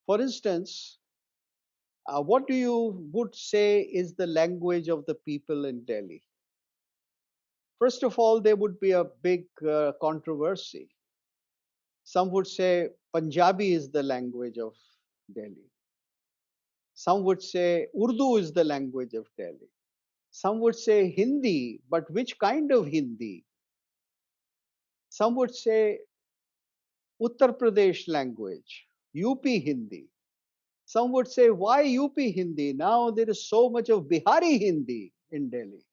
For instance, what do you would say is the language of the people in Delhi? First of all, there would be a big controversy. Some would say Punjabi is the language of Delhi. Some would say Urdu is the language of Delhi. Some would say Hindi, but which kind of Hindi? Some would say Uttar Pradesh language, UP Hindi. Some would say, why UP Hindi? Now there is so much of Bihari Hindi in Delhi.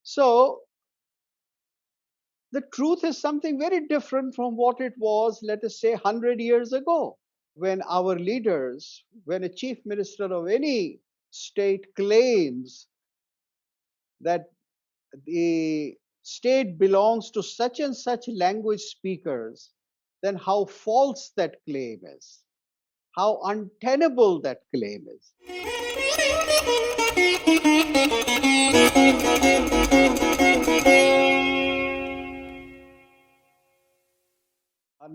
So the truth is something very different from what it was, let us say, 100 years ago, when our leaders, when a chief minister of any state claims that the state belongs to such and such language speakers, then how false that claim is, how untenable that claim is.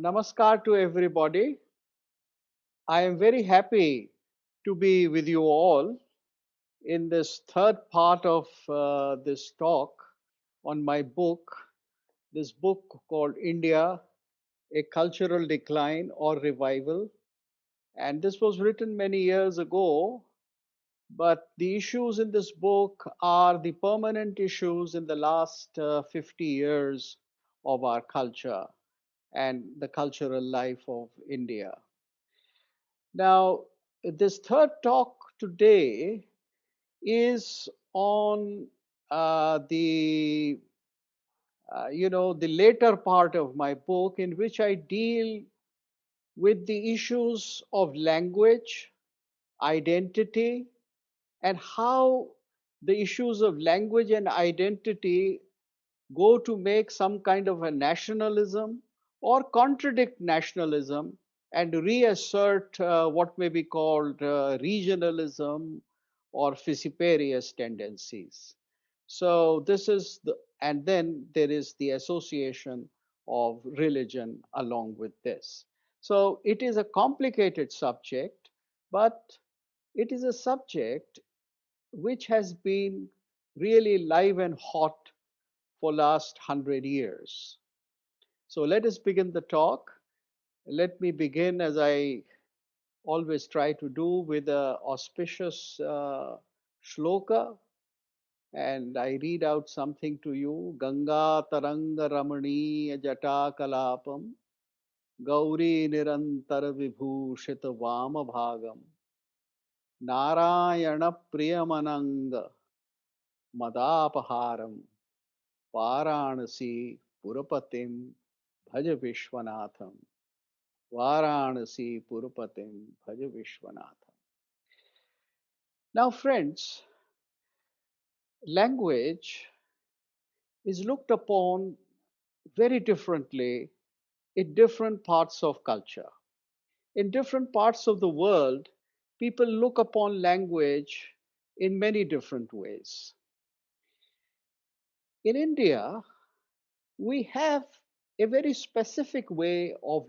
Namaskar to everybody. I am very happy to be with you all in this third part of this talk on my book, this book called India, A Cultural Decline or Revival. And this was written many years ago, but the issues in this book are the permanent issues in the last 50 years of our culture and the cultural life of India. Now, this third talk today is on the later part of my book, in which I deal with the issues of language, identity, and how the issues of language and identity go to make some kind of a nationalism or contradict nationalism and reassert what may be called regionalism or fissiparous tendencies. So this is the, and then there is the association of religion along with this. So it is a complicated subject, but it is a subject which has been really live and hot for last 100 years. So let us begin the talk. Let me begin, as I always try to do, with a auspicious shloka, and I read out something to you. Ganga Taranga Ramani Jata Kalapam Gauri Nirantara Vibhushita Vama Bhagam Narayana Priyamananga Madapaharam Varanasi Purapatim Bhaja Vishwanatham. Varanasi Purapatim Bhaja Vishwanatham. Now, friends, language is looked upon very differently in different parts of culture. In different parts of the world, people look upon language in many different ways. In India, we have a very specific way of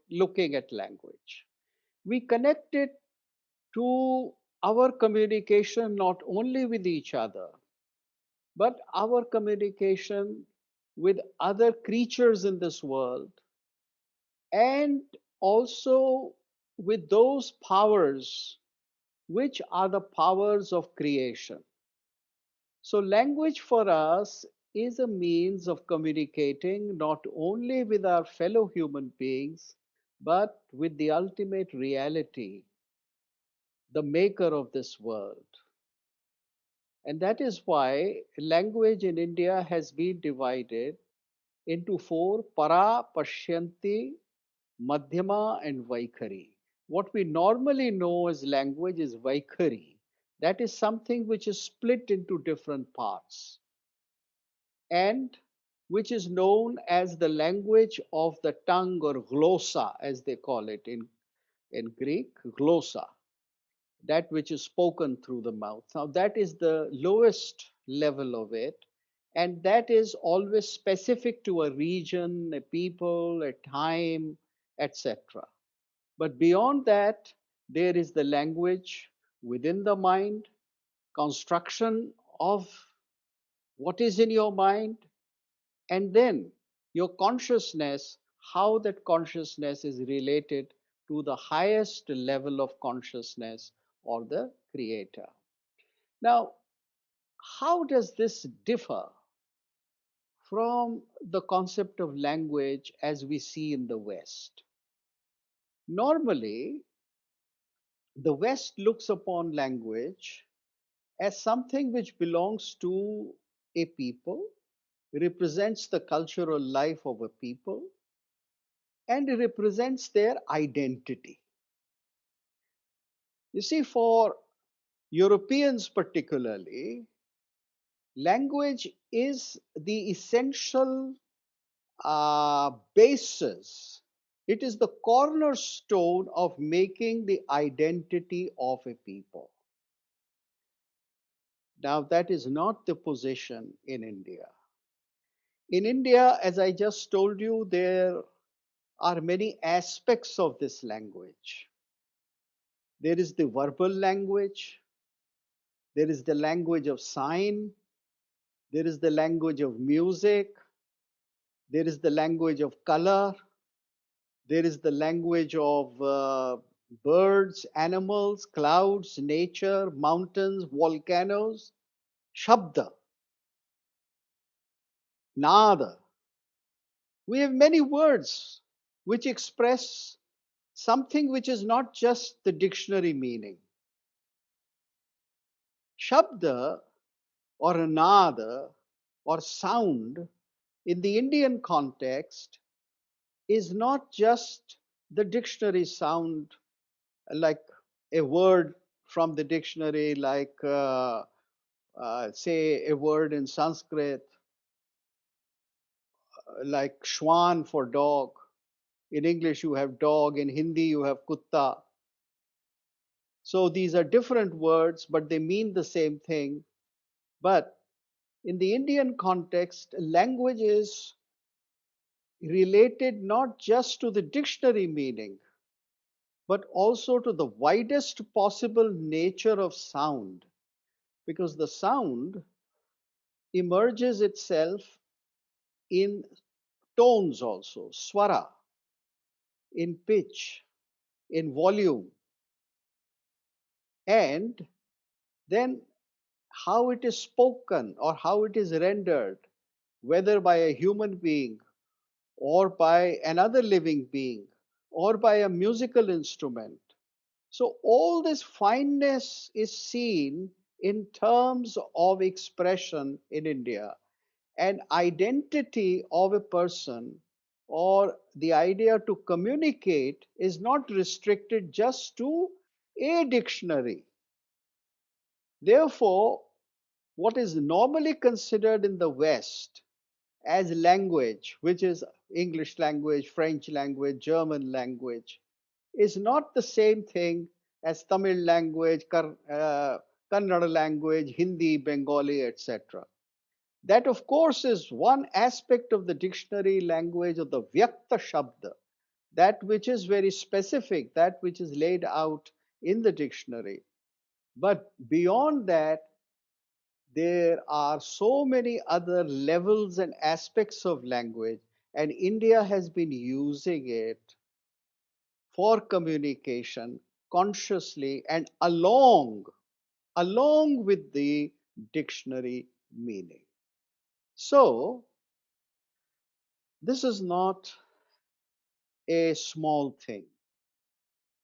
looking at language. We connect it to our communication not only with each other, but our communication with other creatures in this world, and also with those powers which are the powers of creation. So, language for us is a means of communicating not only with our fellow human beings, but with the ultimate reality, the maker of this world. And that is why language in India has been divided into four: para, pashyanti, madhyama, and vaikhari. What we normally know as language is vaikhari. That is something which is split into different parts and which is known as the language of the tongue, or glossa as they call it in Greek, glossa, that which is spoken through the mouth. Now, that is the lowest level of it, and that is always specific to a region, a people, a time, etc. But beyond that, there is the language within the mind, construction of what is in your mind, and then your consciousness, how that consciousness is related to the highest level of consciousness or the creator. Now, how does this differ from the concept of language as we see in the West? Normally, the West looks upon language as something which belongs to a people, represents the cultural life of a people, and represents their identity. You see, for Europeans particularly, language is the essential basis. It is the cornerstone of making the identity of a people. Now, that is not the position in India. In India, as I just told you, there are many aspects of this language. There is the verbal language, there is the language of sign, there is the language of music, there is the language of color, there is the language of birds, animals, clouds, nature, mountains, volcanoes, shabda, nada. We have many words which express something which is not just the dictionary meaning. Shabda or nada or sound in the Indian context is not just the dictionary sound, like a word from the dictionary, like say a word in Sanskrit, like shwan for dog. In English, you have dog. In Hindi, you have kutta. So these are different words, but they mean the same thing. But in the Indian context, language is related not just to the dictionary meaning, but also to the widest possible nature of sound, because the sound emerges itself in tones also, swara, in pitch, in volume, and then how it is spoken or how it is rendered, whether by a human being or by another living being or by a musical instrument. So, all this fineness is seen in terms of expression in India. And identity of a person or the idea to communicate is not restricted just to a dictionary. Therefore, what is normally considered in the West as language, which is English language, French language, German language, is not the same thing as Tamil language, Kannada language, Hindi, Bengali, etc. That, of course, is one aspect of the dictionary language of the Vyakta Shabda, that which is very specific, that which is laid out in the dictionary. But beyond that, there are so many other levels and aspects of language, and India has been using it for communication consciously and along with the dictionary meaning. So, this is not a small thing,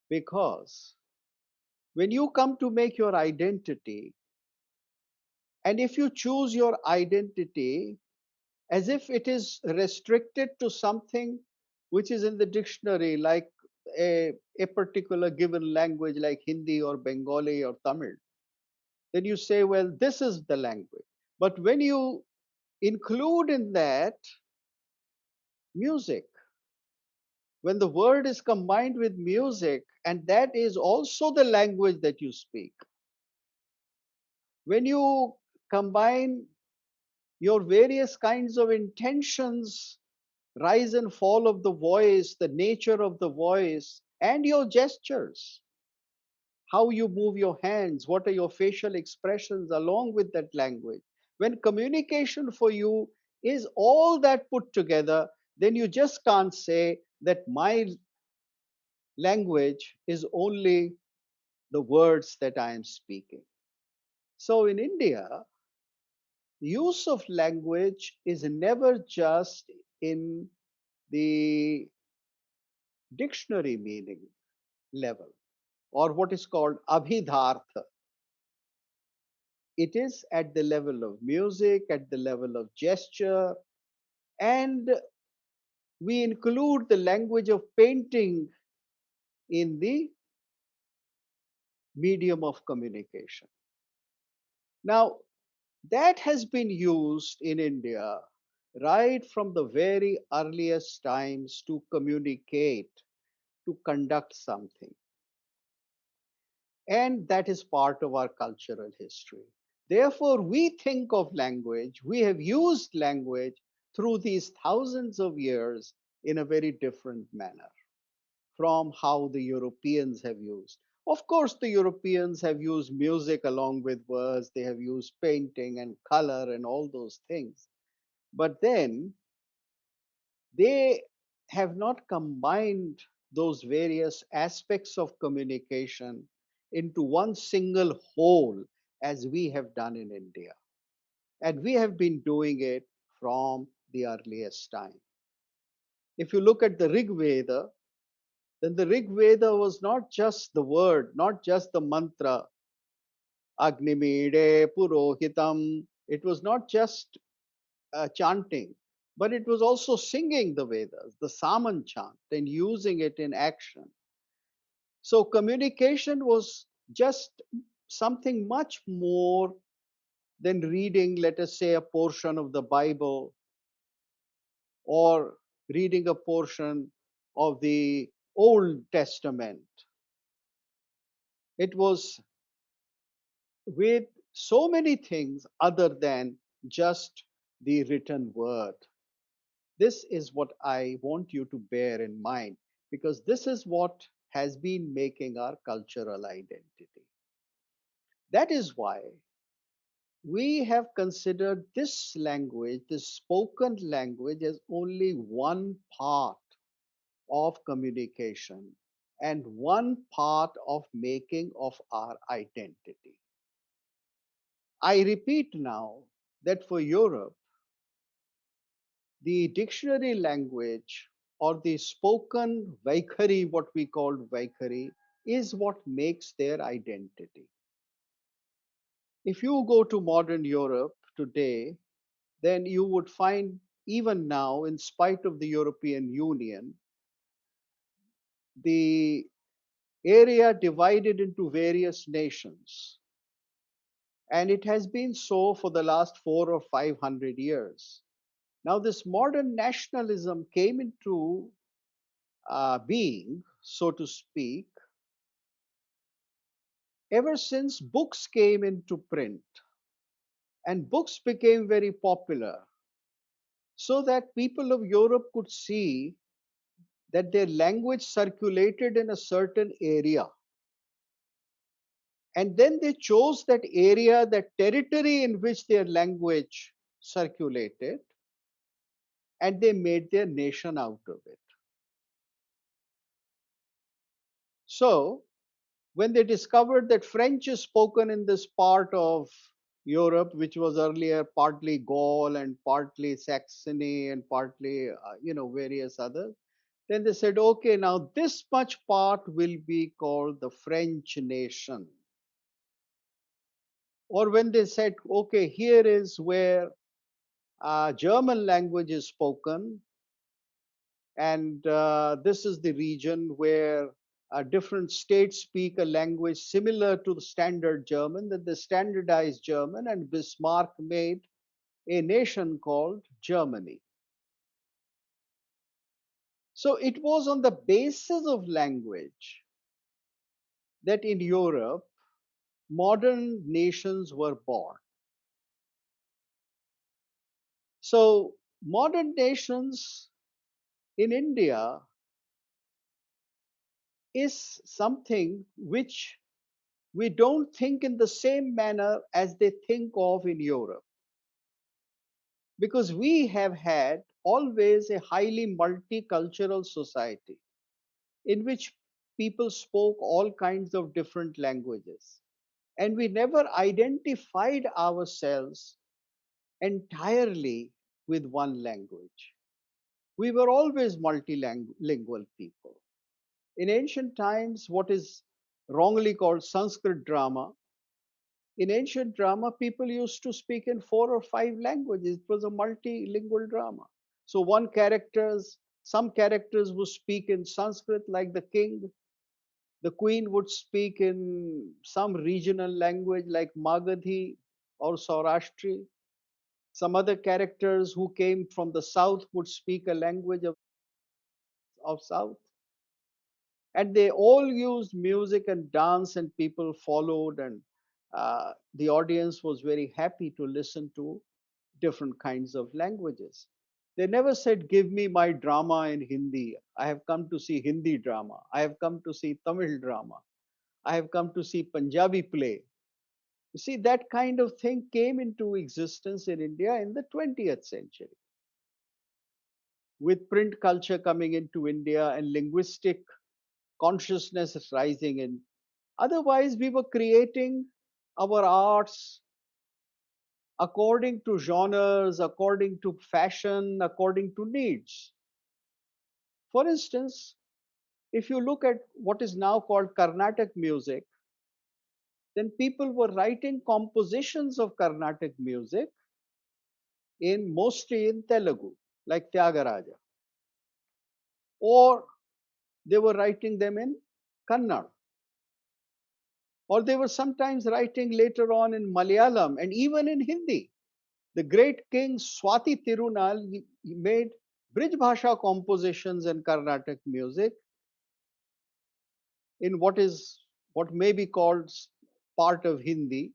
because when you come to make your identity, and if you choose your identity as if it is restricted to something which is in the dictionary, like a particular given language like Hindi or Bengali or Tamil, then you say, well, this is the language. But when you include in that music, when the word is combined with music, and that is also the language that you speak, when you combine your various kinds of intentions rise and fall of the voice, the nature of the voice, and your gestures, how you move your hands, what are your facial expressions along with that language. When communication for you is all that put together, then you just can't say that my language is only the words that I am speaking. So in India, use of language is never just in the dictionary meaning level or what is called abhidhartha. It is at the level of music, at the level of gesture, and we include the language of painting in the medium of communication. Now, that has been used in India right from the very earliest times to communicate, to conduct something. And that is part of our cultural history. Therefore, we think of language, we have used language through these thousands of years in a very different manner from how the Europeans have used. Of course, the Europeans have used music along with words, they have used painting and color and all those things. But then they have not combined those various aspects of communication into one single whole as we have done in India. And we have been doing it from the earliest time. If you look at the Rig Veda, then the Rig Veda was not just the word, not just the mantra, Agnimide Purohitam. It was not just chanting, but it was also singing the Vedas, the Saman chant, and using it in action. So communication was just something much more than reading, let us say, a portion of the Bible or reading a portion of the Old Testament. It was with so many things other than just the written word. This is what I want you to bear in mind because this is what has been making our cultural identity. That is why we have considered this language, this spoken language, as only one part of communication and one part of making of our identity. I repeat now that for Europe, the dictionary language or the spoken Vaikhari, what we call Vaikhari, is what makes their identity. If you go to modern Europe today, then you would find even now, in spite of the European Union, the area divided into various nations. And it has been so for the last 400 or 500 years. Now, this modern nationalism came into being, so to speak, ever since books came into print and books became very popular, so that people of Europe could see that their language circulated in a certain area. And then they chose that area, that territory in which their language circulated, and they made their nation out of it. So, when they discovered that French is spoken in this part of Europe, which was earlier partly Gaul and partly Saxony and partly, various others, then they said, okay, now this much part will be called the French nation. Or when they said, okay, here is where German language is spoken, and this is the region where different states speak a language similar to the standard German, that the standardized German, and Bismarck made a nation called Germany. So it was on the basis of language that in Europe modern nations were born. So modern nations in India is something which we don't think in the same manner as they think of in Europe, because we have had always a highly multicultural society in which people spoke all kinds of different languages. And we never identified ourselves entirely with one language. We were always multilingual people. In ancient times, what is wrongly called Sanskrit drama, in ancient drama, people used to speak in four or five languages. It was a multilingual drama. So some characters would speak in Sanskrit, like the king. The queen would speak in some regional language like Magadhi or Saurashtri. Some other characters who came from the south would speak a language of south. And they all used music and dance, and people followed, and the audience was very happy to listen to different kinds of languages. They never said, give me my drama in Hindi. I have come to see Hindi drama. I have come to see Tamil drama. I have come to see Punjabi play. You see, that kind of thing came into existence in India in the 20th century, with print culture coming into India and linguistic consciousness is rising in. Otherwise, we were creating our arts according to genres, according to fashion, according to needs. For instance, if you look at what is now called Carnatic music, then people were writing compositions of Carnatic music in mostly in Telugu, like Tyagaraja, or they were writing them in Kannada, or they were sometimes writing later on in Malayalam and even in Hindi. The great king Swati Tirunal he made Brij Bhasha compositions in Carnatic music in what may be called part of Hindi,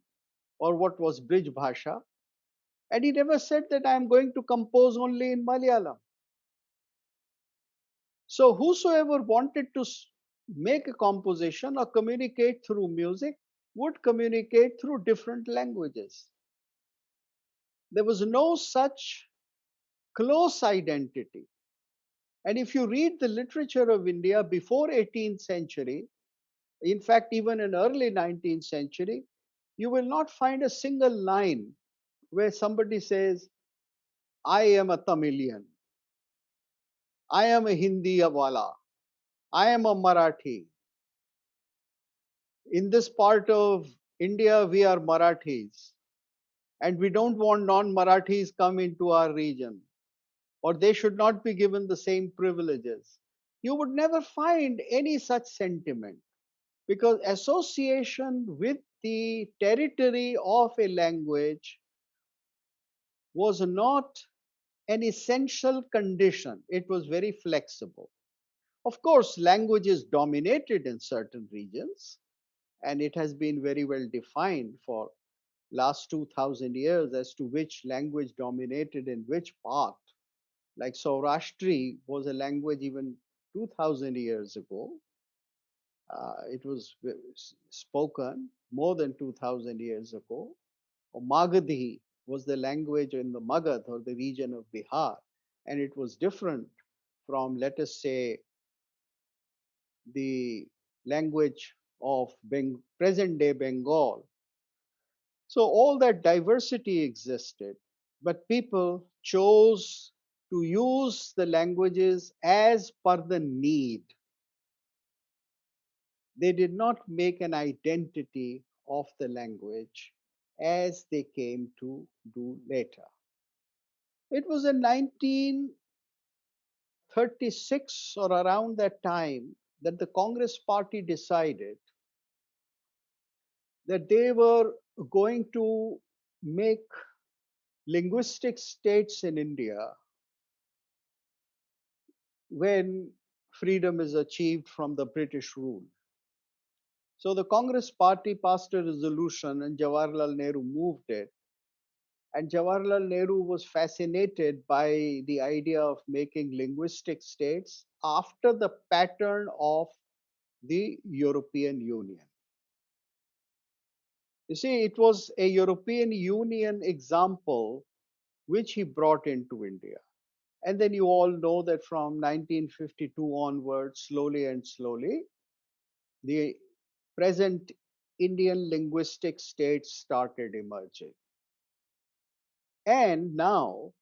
or what was Brij Bhasha. And he never said that I am going to compose only in Malayalam. So whosoever wanted to make a composition or communicate through music would communicate through different languages. There was no such close identity. And if you read the literature of India before 18th century, in fact, even in early 19th century, you will not find a single line where somebody says, I am a Tamilian, I am a Hindi wala, I am a Marathi. In this part of India, we are Marathis, and we don't want non-Marathis come into our region, or they should not be given the same privileges. You would never find any such sentiment, because association with the territory of a language was not an essential condition. It was very flexible. Of course, language is dominated in certain regions, and it has been very well defined for last 2000 years as to which language dominated in which part. Like Saurashtri was a language even 2000 years ago. It was spoken more than 2000 years ago. Or Magadhi was the language in the Magad, or the region of Bihar, and it was different from, let us say, the language of present day Bengal. So all that diversity existed, but people chose to use the languages as per the need. They did not make an identity of the language as they came to do later. It was in 1936 or around that time that the Congress party decided that they were going to make linguistic states in India when freedom is achieved from the British rule. So the Congress party passed a resolution, and Jawaharlal Nehru moved it. And Jawaharlal Nehru was fascinated by the idea of making linguistic states after the pattern of the European Union. You see, it was a European Union example which he brought into India. And then you all know that from 1952 onwards, slowly and slowly, the present Indian linguistic states started emerging. And now,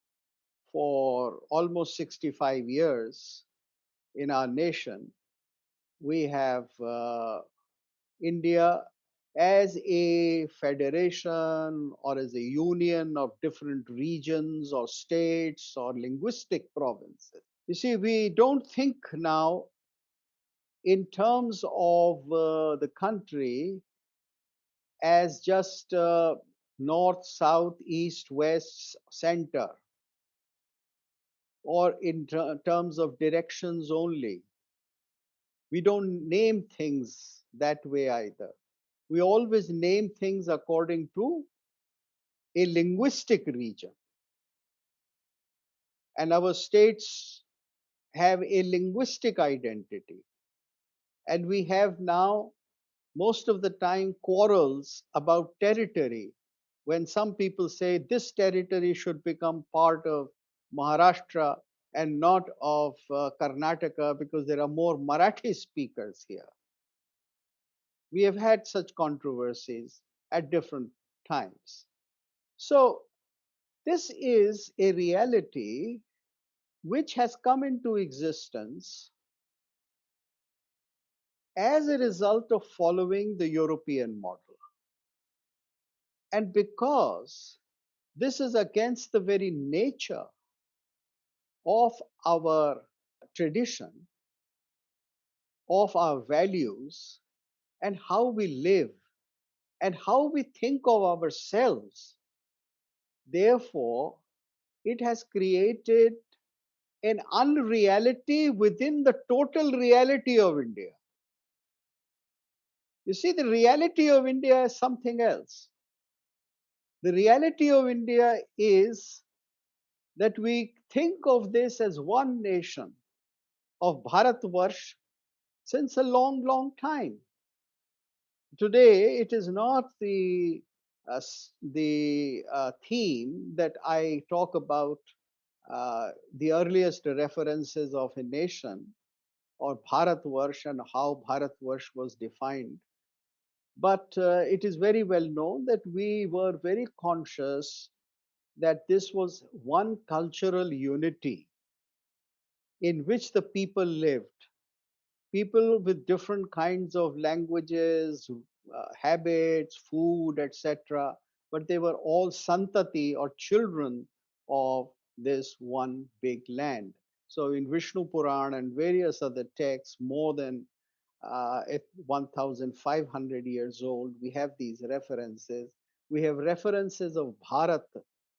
for almost 65 years in our nation, we have India as a federation or as a union of different regions or states or linguistic provinces. You see, we don't think now in terms of the country as just north, south, east, west, center, or in terms of directions only. We don't name things that way either. We always name things according to a linguistic region. And our states have a linguistic identity. And we have now, most of the time, quarrels about territory. When some people say this territory should become part of Maharashtra and not of Karnataka because there are more Marathi speakers here. We have had such controversies at different times. So, this is a reality which has come into existence as a result of following the European model. And because this is against the very nature of our tradition, of our values, and how we live, and how we think of ourselves, therefore, it has created an unreality within the total reality of India. You see, the reality of India is something else. The reality of India is that we think of this as one nation of Bharatvarsh since a long, long time. Today, it is not the theme that I talk about the earliest references of a nation or Bharatvarsh and how Bharatvarsh was defined. But it is very well known that we were very conscious that this was one cultural unity in which the people lived. People with different kinds of languages, habits, food, etc. But they were all santati or children of this one big land. So in Vishnu Puran and various other texts, more than 1,500 years old, we have these references. We have references of Bharat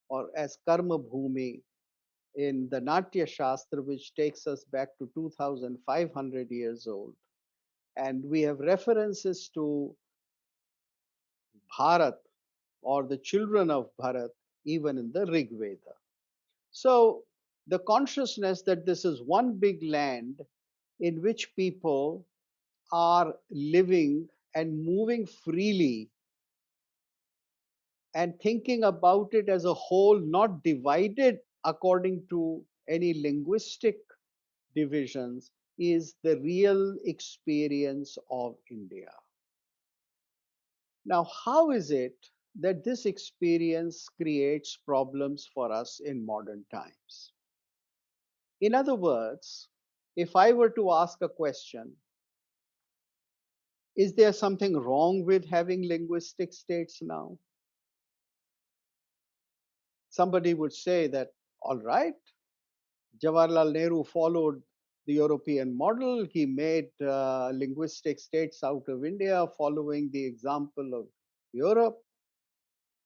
or as Karma Bhumi in the Natya Shastra, which takes us back to 2,500 years old. And we have references to Bharat or the children of Bharat even in the Rig Veda. So the consciousness that this is one big land in which people are living and moving freely and thinking about it as a whole, not divided according to any linguistic divisions, is the real experience of India. Now, how is it that this experience creates problems for us in modern times? In other words, if I were to ask a question, is there something wrong with having linguistic states now? Somebody would say that, all right, Jawaharlal Nehru followed the European model. He made linguistic states out of India, following the example of Europe.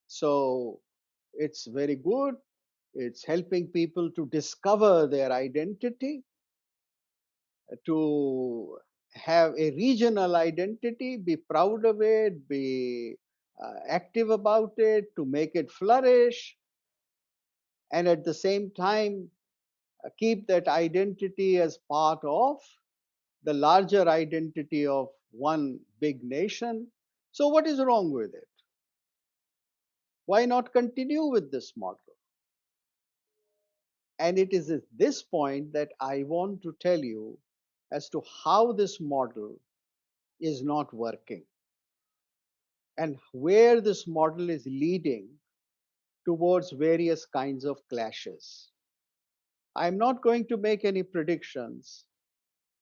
So it's very good. It's helping people to discover their identity, to have a regional identity, be proud of it, be active about it, to make it flourish. and at the same time keep that identity as part of the larger identity of one big nation. So, what is wrong with it? Why not continue with this model? And it is at this point that I want to tell you as to how this model is not working and where this model is leading towards various kinds of clashes. I'm not going to make any predictions.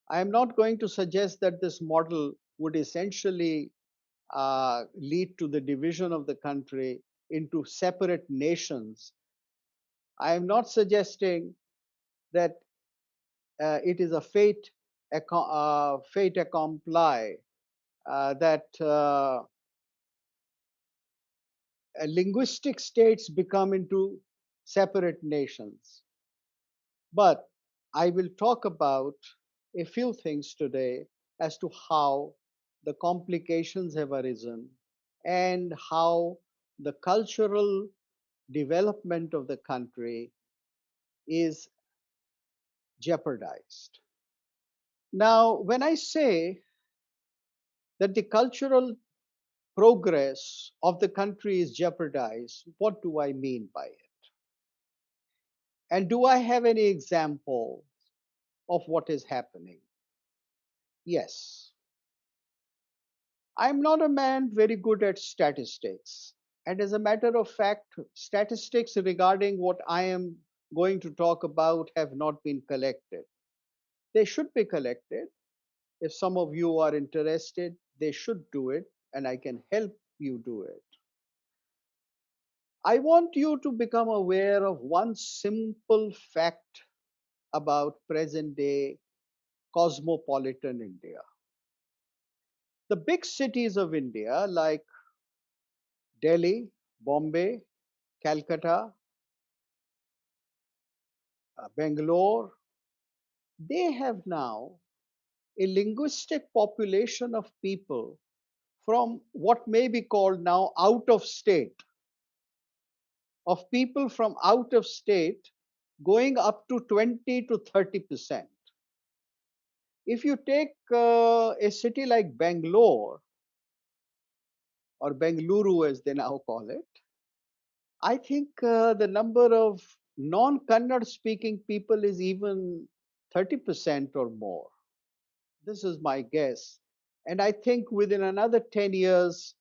I am not going to suggest that this model would essentially lead to the division of the country into separate nations. I am not suggesting that it is a fait accompli, that linguistic states become into separate nations. But I will talk about a few things today as to how the complications have arisen and how the cultural development of the country is jeopardized. Now, when I say that the cultural progress of the country is jeopardized, what do I mean by it? And do I have any example of what is happening? Yes. I'm not a man very good at statistics. And as a matter of fact, statistics regarding what I am going to talk about have not been collected. They should be collected. If some of you are interested, they should do it, and I can help you do it. I want you to become aware of one simple fact about present day cosmopolitan India. The big cities of India, like Delhi, Bombay, Calcutta, Bangalore, they have now a linguistic population of people from what may be called now out of state, of people from out of state going up to 20 to 30%. If you take a city like Bangalore, or Bengaluru as they now call it, I think the number of non Kannada speaking people is even 30% or more. This is my guess. And I think within another 10 years,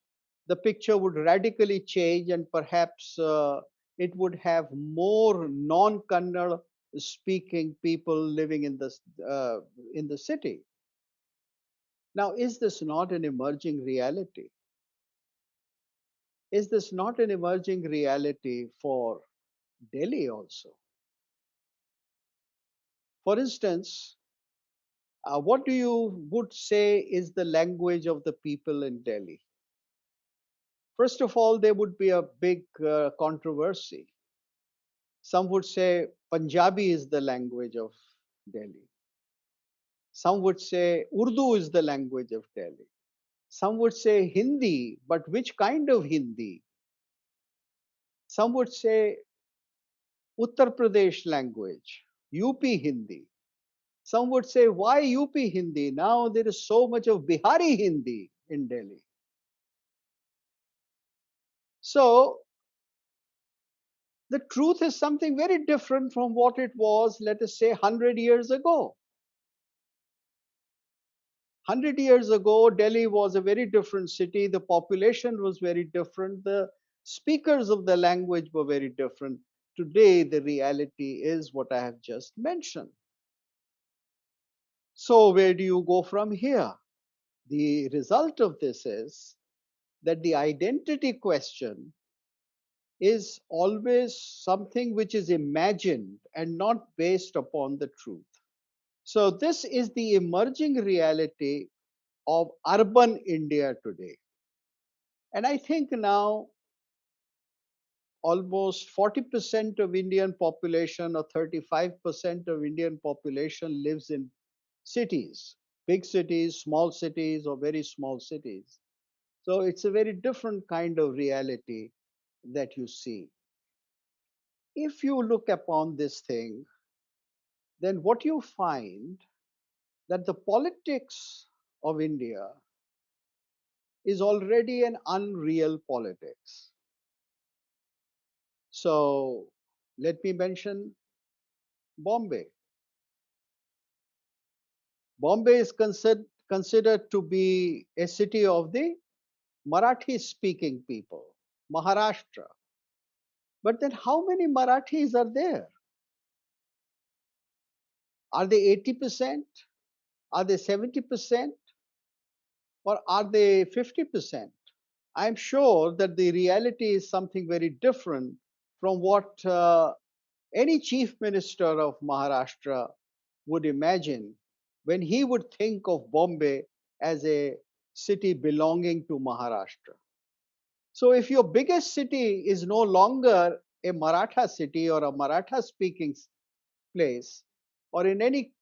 the picture would radically change, and perhaps it would have more non Kannada speaking people living in the city. Now, is this not an emerging reality? Is this not an emerging reality for Delhi also? For instance, what do you would say is the language of the people in Delhi? First of all, there would be a big controversy. Some would say Punjabi is the language of Delhi. Some would say Urdu is the language of Delhi. Some would say Hindi, but which kind of Hindi? Some would say Uttar Pradesh language, UP Hindi. Some would say, why UP Hindi? Now there is so much of Bihari Hindi in Delhi. So the truth is something very different from what it was, let us say, 100 years ago. 100 years ago, Delhi was a very different city. The population was very different. The speakers of the language were very different. Today, the reality is what I have just mentioned. So, where do you go from here? The result of this is that the identity question is always something which is imagined and not based upon the truth. So, this is the emerging reality of urban India today. And I think now almost 40% of Indian population or 35% of Indian population lives in cities, big cities, small cities, or very small cities. So it's a very different kind of reality that you see. If you look upon this thing, then what you find that the politics of India is already an unreal politics. So let me mention Bombay. Bombay is considered to be a city of the Marathi speaking people, Maharashtra. But then how many Marathis are there? Are they 80%? Are they 70%? Or are they 50%? I'm sure that the reality is something very different from what any chief minister of Maharashtra would imagine when he would think of Bombay as a city belonging to Maharashtra. So, if your biggest city is no longer a Maratha city or a Maratha speaking place, or in any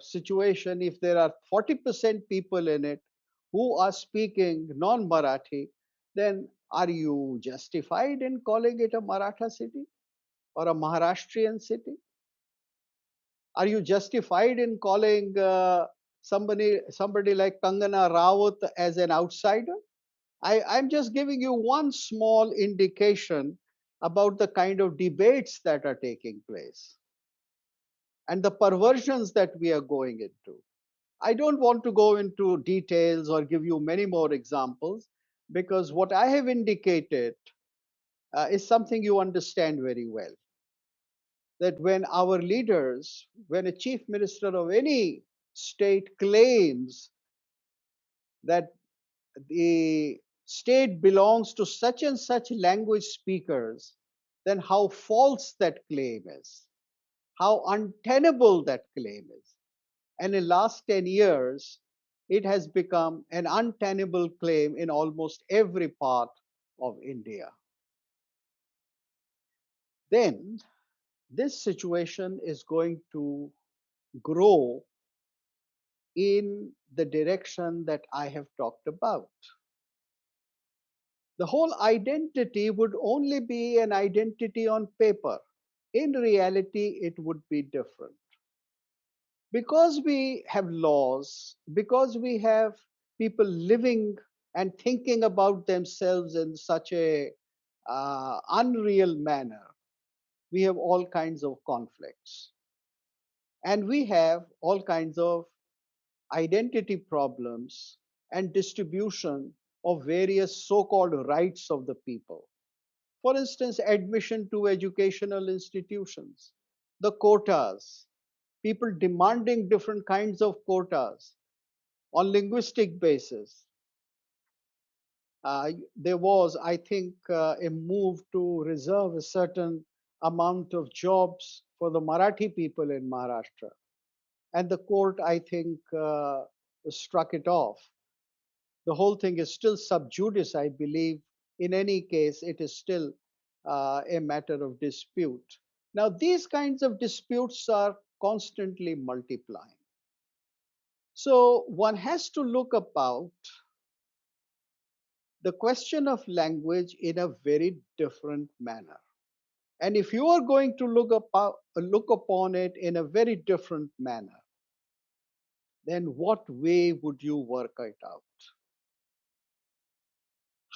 situation, if there are 40% people in it who are speaking non Marathi, then are you justified in calling it a Maratha city or a Maharashtrian city? Are you justified in calling somebody like Kangana Rawat as an outsider? I'm just giving you one small indication about the kind of debates that are taking place and the perversions that we are going into. I don't want to go into details or give you many more examples because what I have indicated is something you understand very well. That when our leaders, when a chief minister of any state claims that the state belongs to such and such language speakers, then how false that claim is, how untenable that claim is. And in the last 10 years, it has become an untenable claim in almost every part of India. Then this situation is going to grow in the direction that I have talked about. The whole identity would only be an identity on paper. In reality, it would be different. Because we have laws, because we have people living and thinking about themselves in such a unreal manner, we have all kinds of conflicts. And we have all kinds of identity problems and distribution of various so called rights of the people. For instance, admission to educational institutions, the quotas, people demanding different kinds of quotas on linguistic basis. There was, I think, a move to reserve a certain amount of jobs for the Marathi people in Maharashtra. And the court, I think, struck it off. The whole thing is still sub judice, I believe. In any case, it is still a matter of dispute. Now, these kinds of disputes are constantly multiplying. So, one has to look about the question of language in a very different manner. And if you are going to look upon it in a very different manner, then what way would you work it out?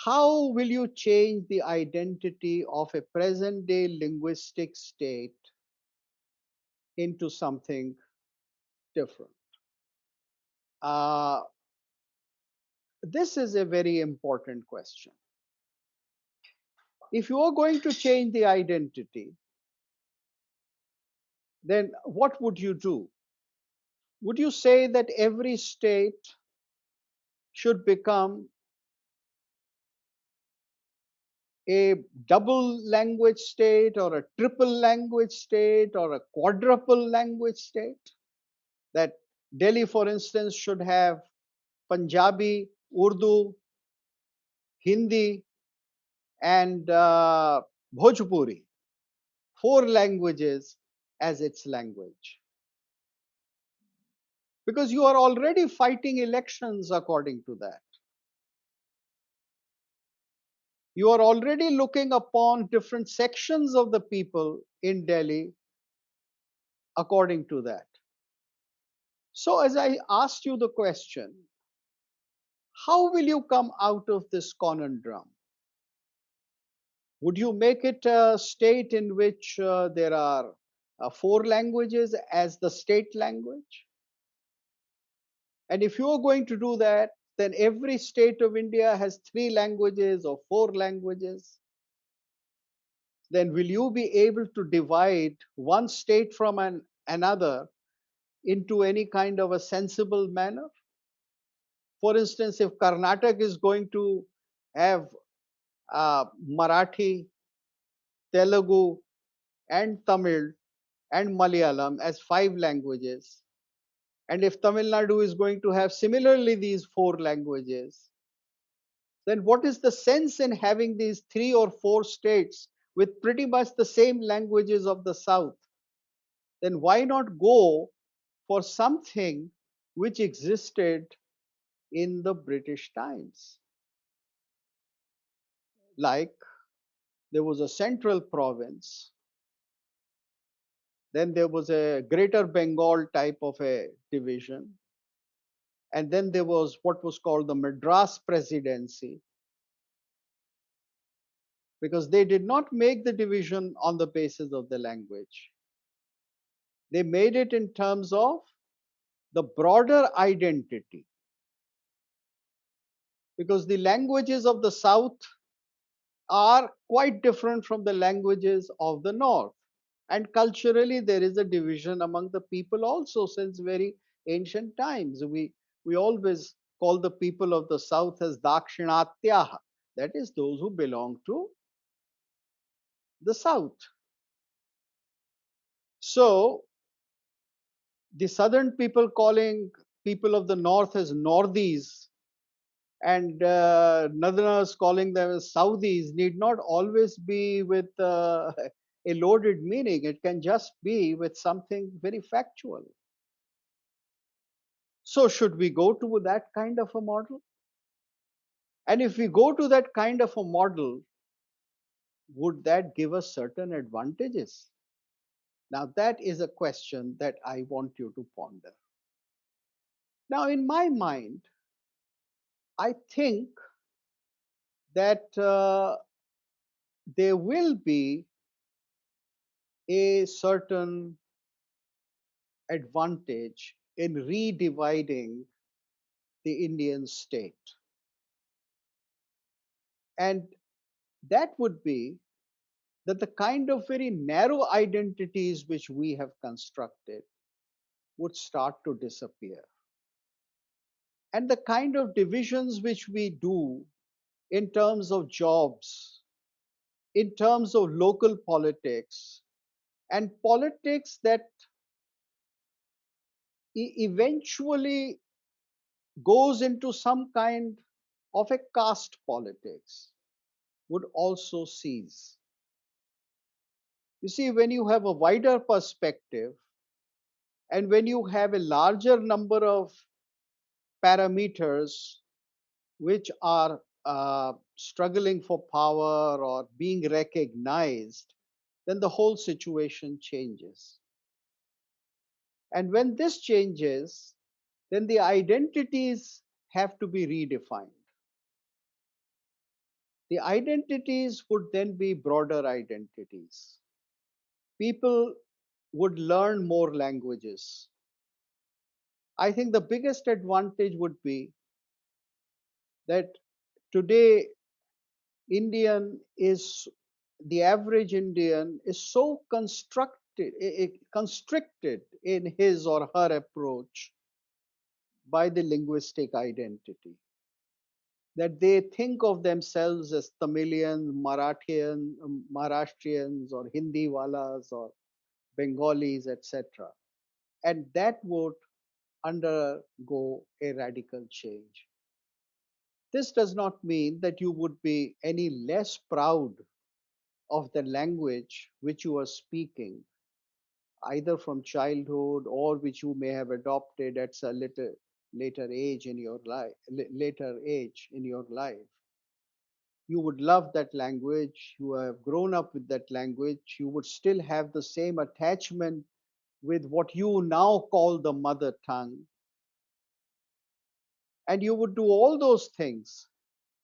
How will you change the identity of a present day linguistic state into something different? Uh, this is a very important question. If you are going to change the identity, then what would you do? Would you say that every state should become a double language state or a triple language state or a quadruple language state? That Delhi, for instance, should have Punjabi, Urdu, Hindi, and Bhojpuri, four languages as its language. Because you are already fighting elections according to that. You are already looking upon different sections of the people in Delhi according to that. So, as I asked you the question, how will you come out of this conundrum? Would you make it a state in which there are four languages as the state language? And if you are going to do that, then every state of India has three languages or four languages. Then will you be able to divide one state from another into any kind of a sensible manner? For instance, if Karnataka is going to have Marathi, Telugu, and Tamil and Malayalam as five languages, and if Tamil Nadu is going to have similarly these four languages, then what is the sense in having these three or four states with pretty much the same languages of the South? Then why not go for something which existed in the British times? Like there was a central province, then there was a greater Bengal type of a division, and then there was what was called the Madras Presidency, because they did not make the division on the basis of the language. They made it in terms of the broader identity, because the languages of the South are quite different from the languages of the North. And culturally, there is a division among the people also since very ancient times. We always call the people of the South as Dakshinatyaha, that is, those who belong to the South. So, the Southern people calling people of the North as Northies and Northerners calling them as Saudis need not always be with a loaded meaning. It can just be with something very factual. So, should we go to that kind of a model? And if we go to that kind of a model, would that give us certain advantages? Now, that is a question that I want you to ponder. Now, in my mind, I think that there will be a certain advantage in redividing the Indian state. And that would be that the kind of very narrow identities which we have constructed would start to disappear. And the kind of divisions which we do in terms of jobs, in terms of local politics, and politics that eventually goes into some kind of a caste politics would also cease. You see, when you have a wider perspective and when you have a larger number of parameters which are struggling for power or being recognized, then the whole situation changes. And when this changes, then the identities have to be redefined. The identities would then be broader identities. People would learn more languages. I think the biggest advantage would be that today Indian is the average Indian is so constricted in his or her approach by the linguistic identity that they think of themselves as Tamilians, Maharashtrians, or Hindi walas, or Bengalis, etc. And that would undergo a radical change. This does not mean that you would be any less proud of the language which you are speaking, either from childhood or which you may have adopted at a later age in your life. you would love that language, you have grown up with that language, you would still have the same attachment with what you now call the mother tongue, and you would do all those things.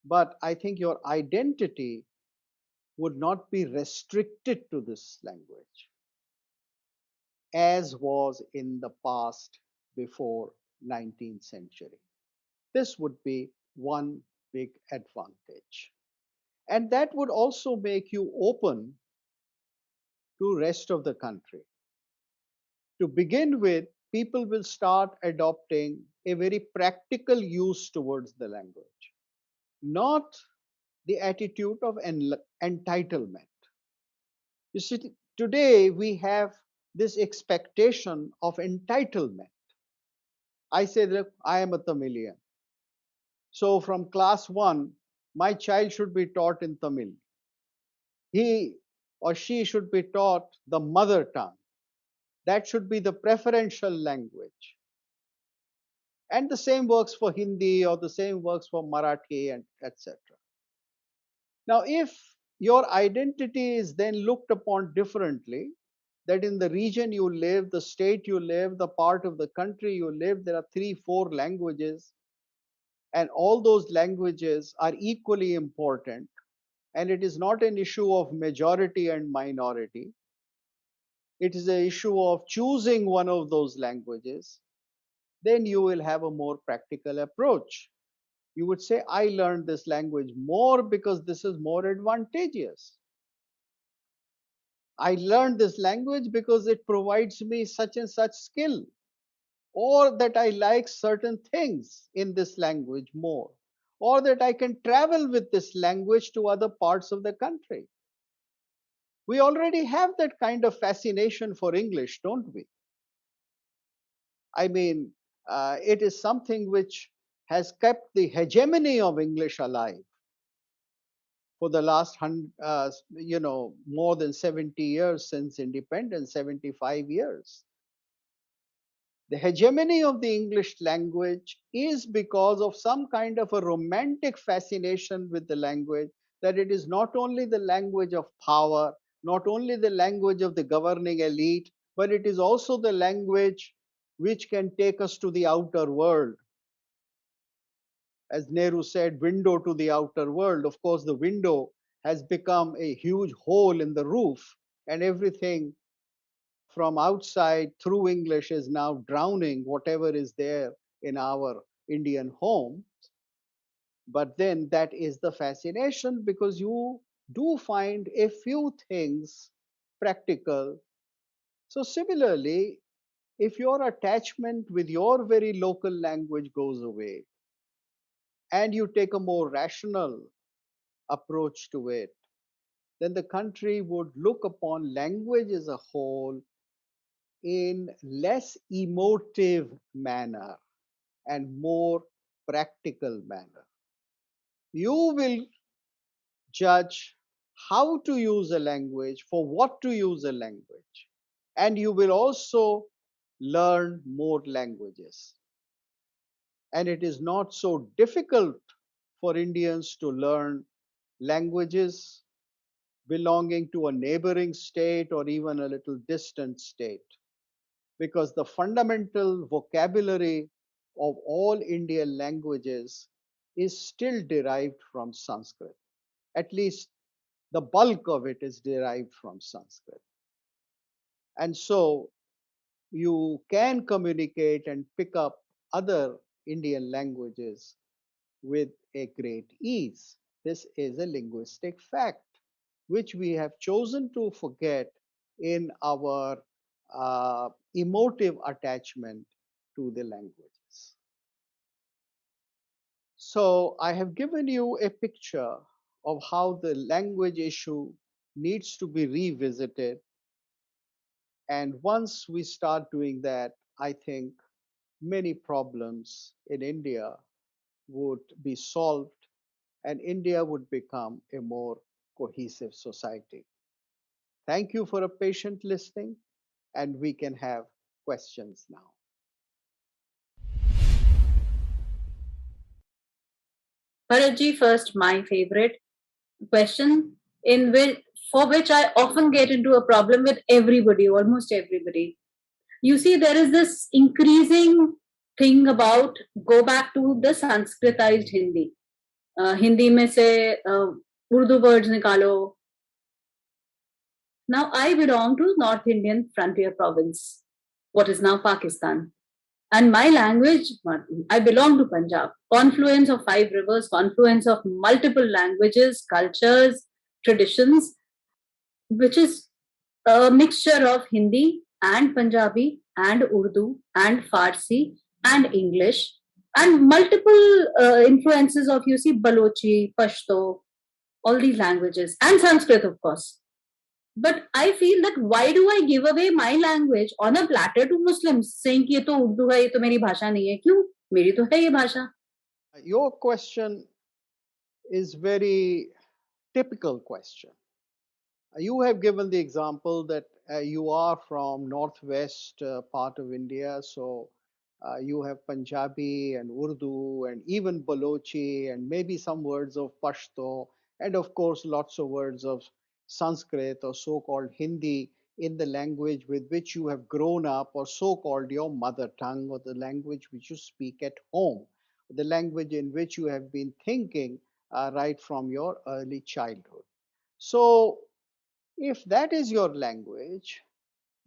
But I think your identity would not be restricted to this language as was in the past before 19th century. This would be one big advantage. And that would also make you open to rest of the country. To begin with, people will start adopting a very practical use towards the language, not the attitude of entitlement. You see, today we have this expectation of entitlement. I say that I am a Tamilian. So from class one, my child should be taught in Tamil. He or she should be taught the mother tongue. That should be the preferential language. And the same works for Hindi or the same works for Marathi and etc. Now, if your identity is then looked upon differently, that in the region you live, the state you live, the part of the country you live, there are three, four languages, and all those languages are equally important, and it is not an issue of majority and minority. It is an issue of choosing one of those languages, then you will have a more practical approach. You would say, I learned this language more because this is more advantageous. I learned this language because it provides me such and such skill, or that I like certain things in this language more, or that I can travel with this language to other parts of the country. We already have that kind of fascination for English, don't we? I mean, it is something which has kept the hegemony of English alive for the last more than 70 years since independence, 75 years. The hegemony of the English language is because of some kind of a romantic fascination with the language, that it is not only the language of power, not only the language of the governing elite, but it is also the language which can take us to the outer world. As Nehru said, window to the outer world. Of course, the window has become a huge hole in the roof, and everything from outside through English is now drowning whatever is there in our Indian home. But then that is the fascination, because you do find a few things practical. So, similarly, if your attachment with your very local language goes away and you take a more rational approach to it, then the country would look upon language as a whole in less emotive manner and more practical manner. You will judge how to use a language, for what to use a language, and you will also learn more languages. And it is not so difficult for Indians to learn languages belonging to a neighboring state or even a little distant state, because the fundamental vocabulary of all Indian languages is still derived from Sanskrit. At least the bulk of it is derived from Sanskrit. And so you can communicate and pick up other Indian languages with a great ease. This is a linguistic fact which we have chosen to forget in our emotive attachment to the languages. So, I have given you a picture of how the language issue needs to be revisited. And once we start doing that, I think many problems in India would be solved and India would become a more cohesive society. Thank you for a patient listening, and we can have questions now. Bharatji, first, my favorite. question in which for which I often get into a problem with everybody, almost everybody. You see, there is this increasing thing about go back to the Sanskritized Hindi. Hindi में से Urdu words निकालो. Now, I belong to North Indian frontier province, what is now Pakistan. And my language, I belong to Punjab, confluence of five rivers, confluence of multiple languages, cultures, traditions, which is a mixture of Hindi and Punjabi and Urdu and Farsi and English and multiple influences of, you see, Balochi, Pashto, all these languages, and Sanskrit, of course. But I feel that why do I give away my language on a platter to Muslims, saying कि ये तो उर्दू है, ये तो मेरी भाषा नहीं है. क्यों? मेरी तो है ये भाषा. Your question is very typical question. You have given the example that you are from northwest part of India, so you have Punjabi and Urdu and even Balochi and maybe some words of Pashto and of course lots of words of Sanskrit or so-called Hindi in the language with which you have grown up or so-called your mother tongue or the language which you speak at home, the language in which you have been thinking right from your early childhood. So if that is your language,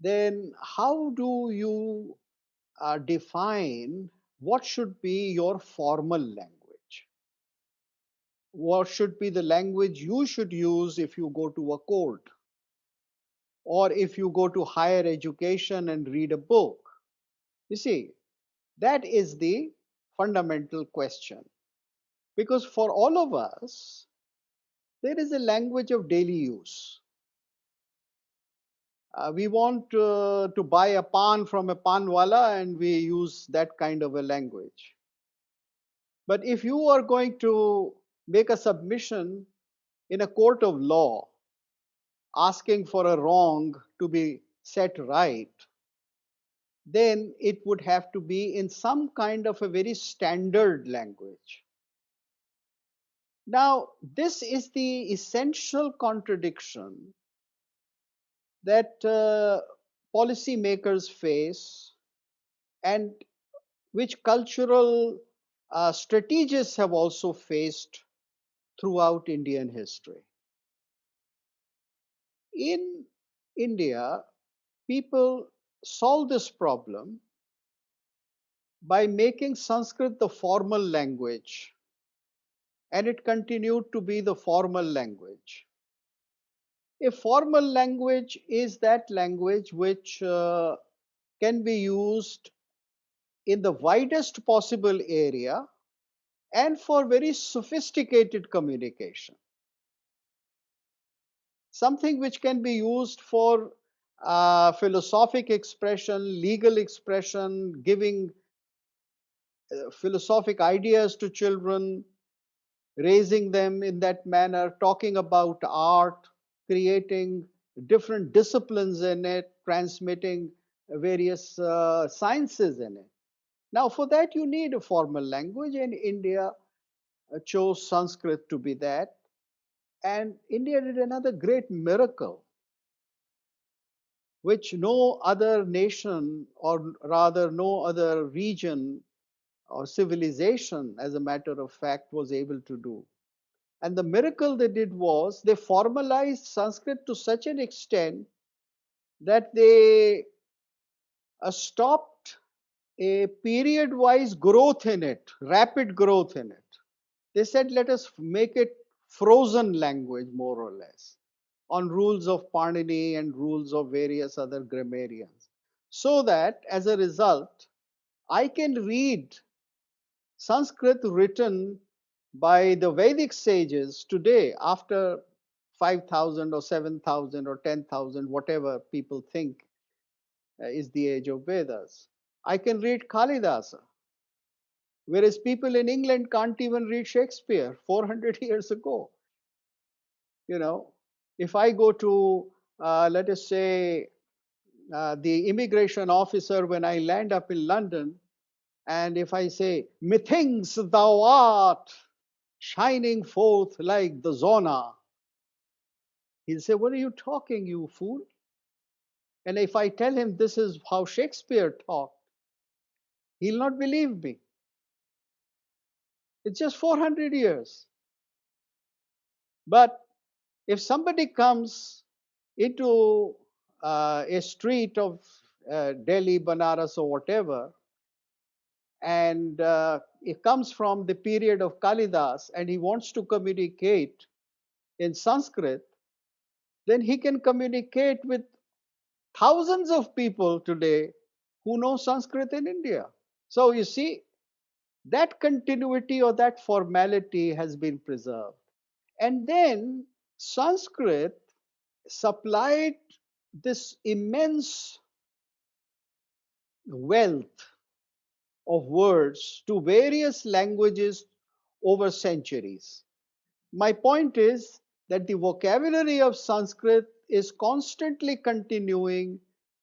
then how do you define what should be your formal language? What should be the language you should use if you go to a court or if you go to higher education and read a book? You see, that is the fundamental question. Because for all of us, there is a language of daily use. We want to buy a pan from a panwala and we use that kind of a language. But if you are going to make a submission in a court of law asking for a wrong to be set right, then it would have to be in some kind of a very standard language. Now, this is the essential contradiction that policymakers face and which cultural strategists have also faced throughout Indian history. In India, people solve this problem by making Sanskrit the formal language, and it continued to be the formal language. A formal language is that language which can be used in the widest possible area and for very sophisticated communication. Something which can be used for philosophic expression, legal expression, giving philosophic ideas to children, raising them in that manner, talking about art, creating different disciplines in it, transmitting various sciences in it. Now, for that, you need a formal language, and India chose Sanskrit to be that. And India did another great miracle, which no other nation, or rather, no other region or civilization, as a matter of fact, was able to do. And the miracle they did was they formalized Sanskrit to such an extent that they stopped a period wise growth in it, rapid growth in it. They said, let us make it frozen language, more or less, on rules of Panini and rules of various other grammarians. So that as a result, I can read Sanskrit written by the Vedic sages today after 5,000 or 7,000 or 10,000, whatever people think is the age of Vedas. I can read Kalidasa, whereas people in England can't even read Shakespeare 400 years ago. You know, if I go to, let us say, the immigration officer when I land up in London, and if I say, methinks thou art shining forth like the Zona, He'll say, "What are you talking, you fool?" And if I tell him this is how Shakespeare talked, he'll not believe me. It's just 400 years. But if somebody comes into a street of Delhi, Banaras, or whatever, and it comes from the period of Kalidas and he wants to communicate in Sanskrit, then he can communicate with thousands of people today who know Sanskrit in India. So you see, that continuity or that formality has been preserved. And then Sanskrit supplied this immense wealth of words to various languages over centuries. My point is that the vocabulary of Sanskrit is constantly continuing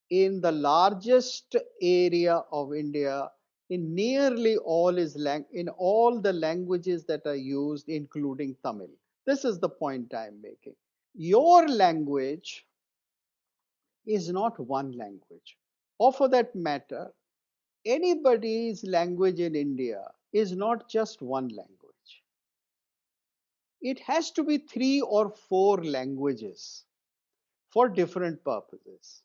in the largest area of India, in nearly all in all the languages that are used, including Tamil. This is the point I am making. Your language is not one language, or for that matter, anybody's language in India is not just one language. It has to be 3 or 4 languages for different purposes.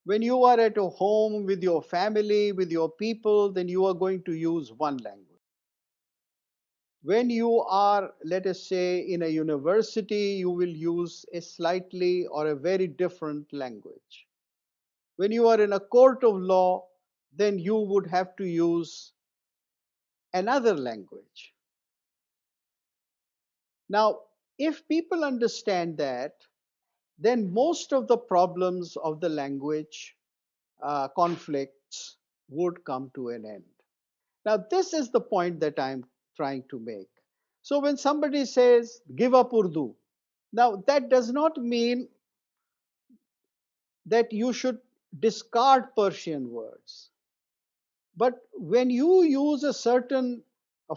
When you are at a home with your family, with your people, then you are going to use one language. When you are, let us say, in a university, you will use a slightly or a very different language. When you are in a court of law, then you would have to use another language. Now, if people understand that, then most of the problems of the language conflicts would come to an end. Now, this is the point that I'm trying to make. So, when somebody says, give up Urdu, now that does not mean that you should discard Persian words. But when you use a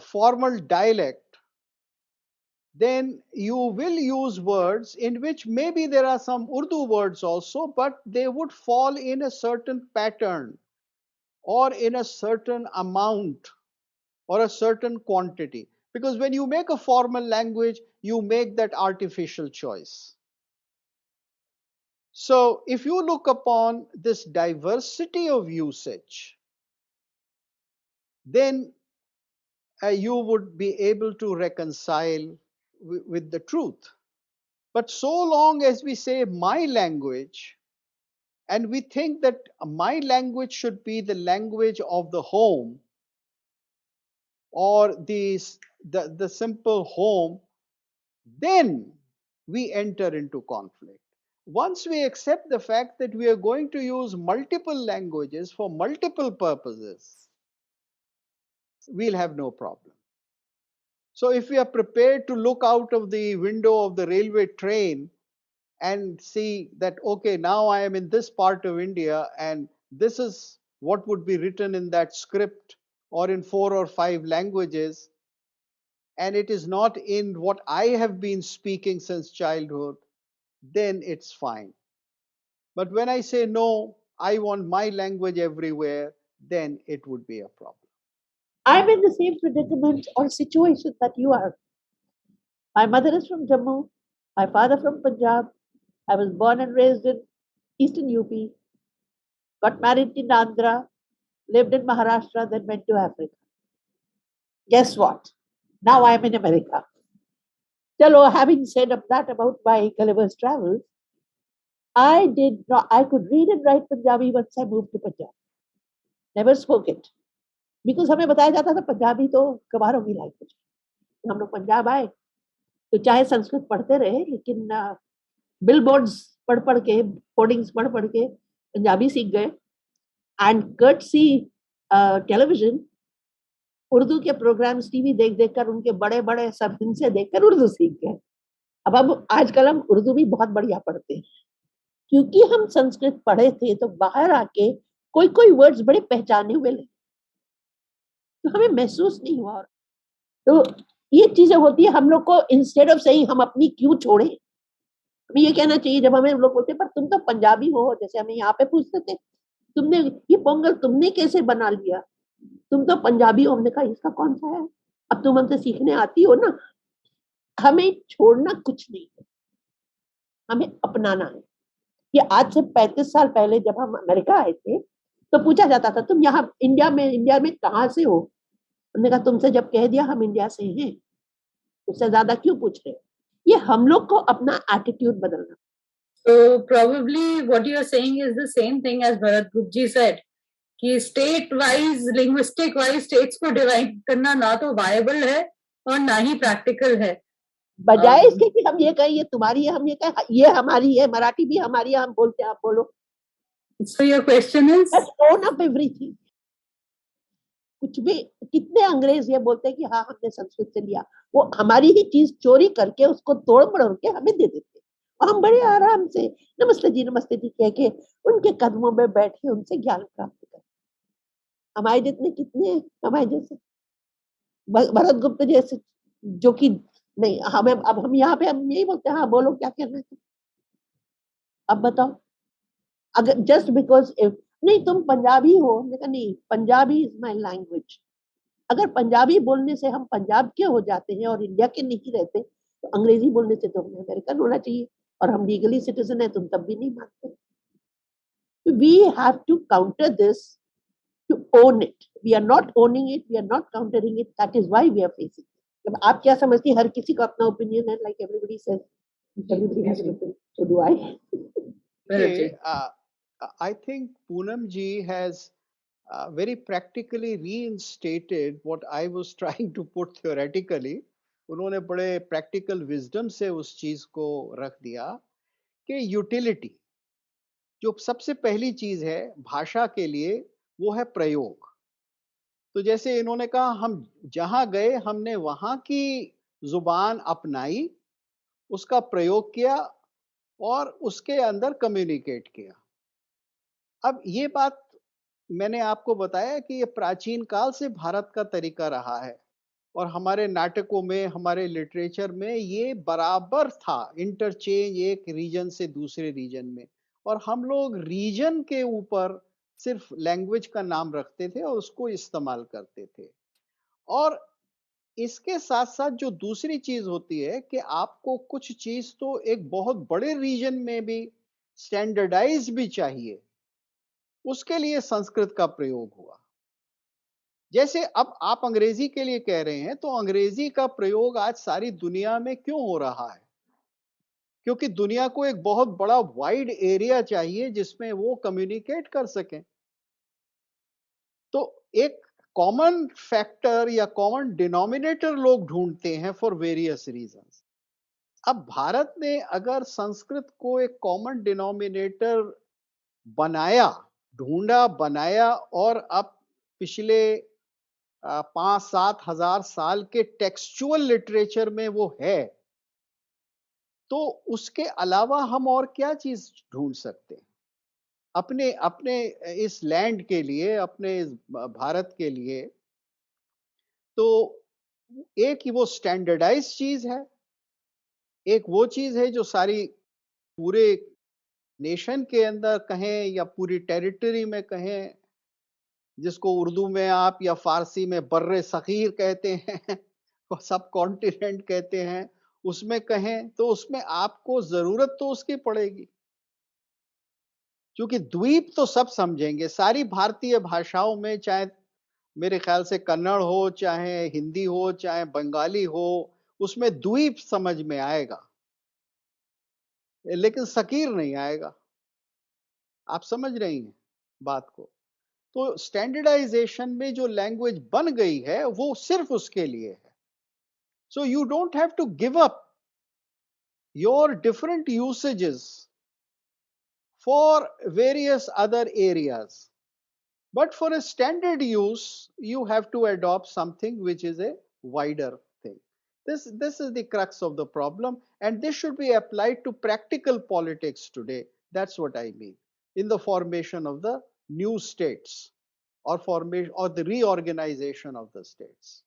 formal dialect, then you will use words in which maybe there are some Urdu words also, but they would fall in a certain pattern or in a certain amount or a certain quantity. Because when you make a formal language, you make that artificial choice. So if you look upon this diversity of usage, then you would be able to reconcile with the truth. But so long as we say my language, and we think that my language should be the language of the home or the simple home, then we enter into conflict. Once we accept the fact that we are going to use multiple languages for multiple purposes, we'll have no problem. So if we are prepared to look out of the window of the railway train and see that, okay, now I am in this part of India and this is what would be written in that script or in 4 or 5 languages, and it is not in what I have been speaking since childhood, then it's fine. But when I say no, I want my language everywhere, then it would be a problem. I'm in the same predicament or situation that you are. My mother is from Jammu, my father from Punjab. I was born and raised in eastern UP, got married in Andhra, lived in Maharashtra, then went to Africa. Guess what? Now I'm in America. Chalo, having said that about my Gulliver's Travels, I could read and write Punjabi once I moved to Punjab. Never spoke it. Because हमें बताया जाता था पंजाबी तो कबारों की language. हम लोग पंजाब आए तो चाहे संस्कृत पढ़ते रहे, लेकिन बिलबोर्ड्स पढ़ के, होर्डिंग्स पढ़ के पंजाबी सीख गए। एंड कर्टसी टेलीविजन, उर्दू के प्रोग्राम्स टीवी देख कर उनके बड़े बड़े सब हिंसे देखकर उर्दू सीख गए। अब आजकल हम उर्दू भी बहुत बढ़िया पढ़ते हैं, क्योंकि हम संस्कृत पढ़े थे तो बाहर आके कोई वर्ड्स बड़े पहचाने हुए लगे, तो हमें महसूस नहीं हुआ। तो ये चीजें होती है हम लोग को, इंस्टेड ऑफ सेइंग हम अपनी क्यों छोड़े, हमें ये कहना चाहिए जब हमें लोग बोलते पर तुम तो पंजाबी हो, जैसे हमें यहाँ पे पूछते थे तुमने ये पोंगल तुमने कैसे बना लिया, तुम तो पंजाबी हो। हमने कहा इसका कौन सा है, अब तुम हमसे सीखने आती हो ना। हमें छोड़ना कुछ नहीं है, हमें अपनाना है। ये आज से 35 साल पहले जब हम अमेरिका आए थे तो पूछा जाता था तुम यहाँ इंडिया में कहाँ से हो। हमने कहा तुमसे जब कह दिया हम इंडिया से हैं, उससे ज्यादा क्यों पूछ रहे हो। ये हम लोग को अपना एटीट्यूड बदलना। So probably what you are saying is the same thing as Bharat Gupta said कि state wise linguistic wise states को डिवाइड करना ना तो वायबल है और ना ही प्रैक्टिकल है। बजाय इसके कि हम ये कहें ये तुम्हारी है, हम ये कहें ये हमारी है, मराठी भी हमारी है, हम बोलते हैं आप बोलो। So your question is Let's own up everything. कुछ भी, कितने अंग्रेज ये बोलते हैं कि हाँ हमने संस्कृत से लिया, वो हमारी ही चीज चोरी करके उसको तोड़ मड़ोड़ के हमें दे देते, और हम बड़े आराम से नमस्ते जी कह के उनके कदमों में बैठ के उनसे ज्ञान प्राप्त करते। हमारे जितने कितने हैं, हमारे जैसे भरत गुप्त जैसे, जो कि नहीं हमें, अब हम यहाँ पे हम यही बोलते हैं हाँ बोलो क्या कहना है। अब बताओ, अगर जस्ट बिकॉज नहीं तुम पंजाबी हो, हमने कहा नहीं पंजाबी इज माई लैंग्वेज। अगर पंजाबी बोलने से हम पंजाब के हो जाते हैं और इंडिया के नहीं रहते, तो अंग्रेजी बोलने से तो हमें अमेरिकन होना चाहिए, और हम लीगली सिटीजन है, तुम तब भी नहीं मानते। We have to counter this, to own it. We are not owning it, we are not countering it, that is why we are facing. अब आप क्या समझती हैं, हर किसी का अपना ओपिनियन है, like everybody says everybody has an opinion, so do I. Okay, I think Poonam ji has very practically reinstated what I was trying to put theoretically. उन्होंने बड़े practical wisdom से उस चीज को रख दिया कि यूटिलिटी जो सबसे पहली चीज है भाषा के लिए, वो है प्रयोग। तो जैसे इन्होंने कहा हम जहां गए हमने वहां की जुबान अपनाई, उसका प्रयोग किया और उसके अंदर कम्युनिकेट किया। अब ये बात मैंने आपको बताया कि ये प्राचीन काल से भारत का तरीका रहा है, और हमारे नाटकों में हमारे लिटरेचर में ये बराबर था, इंटरचेंज एक रीजन से दूसरे रीजन में। और हम लोग रीजन के ऊपर सिर्फ लैंग्वेज का नाम रखते थे और उसको इस्तेमाल करते थे। और इसके साथ साथ जो दूसरी चीज होती है कि आपको कुछ चीज तो एक बहुत बड़े रीजन में भी स्टैंडर्डाइज भी चाहिए, उसके लिए संस्कृत का प्रयोग हुआ। जैसे अब आप अंग्रेजी के लिए कह रहे हैं, तो अंग्रेजी का प्रयोग आज सारी दुनिया में क्यों हो रहा है? क्योंकि दुनिया को एक बहुत बड़ा वाइड एरिया चाहिए जिसमें वो कम्युनिकेट कर सकें। तो एक कॉमन फैक्टर या कॉमन डिनोमिनेटर लोग ढूंढते हैं फॉर वेरियस रीजंस। अब भारत ने अगर संस्कृत को एक कॉमन डिनोमिनेटर बनाया, ढूंढा, बनाया, और अब पिछले 5-7 हजार साल के टेक्सचुअल लिटरेचर में वो है, तो उसके अलावा हम और क्या चीज ढूंढ सकते हैं अपने अपने इस लैंड के लिए, अपने इस भारत के लिए? तो एक ही वो स्टैंडर्डाइज चीज है, एक वो चीज है जो सारी पूरे नेशन के अंदर कहें या पूरी टेरिटरी में कहें, जिसको उर्दू में आप या फारसी में बर्रे सगीर कहते हैं सब कॉन्टिनेंट कहते हैं, उसमें कहें तो उसमें आपको जरूरत तो उसकी पड़ेगी, क्योंकि द्वीप तो सब समझेंगे। सारी भारतीय भाषाओं में, चाहे मेरे ख्याल से कन्नड़ हो, चाहे हिंदी हो, चाहे बंगाली हो, उसमें द्वीप समझ में आएगा, लेकिन सकीर नहीं आएगा। आप समझ रही हैं बात को? तो स्टैंडर्डाइजेशन में जो लैंग्वेज बन गई है वो सिर्फ उसके लिए है। So you don't have to give up your different usages for various other areas, but for a standard use you have to adopt something which is a wider thing. This is the crux of the problem, and this should be applied to practical politics today. That's what I mean, in the formation of the new states, or formation or the reorganization of the states.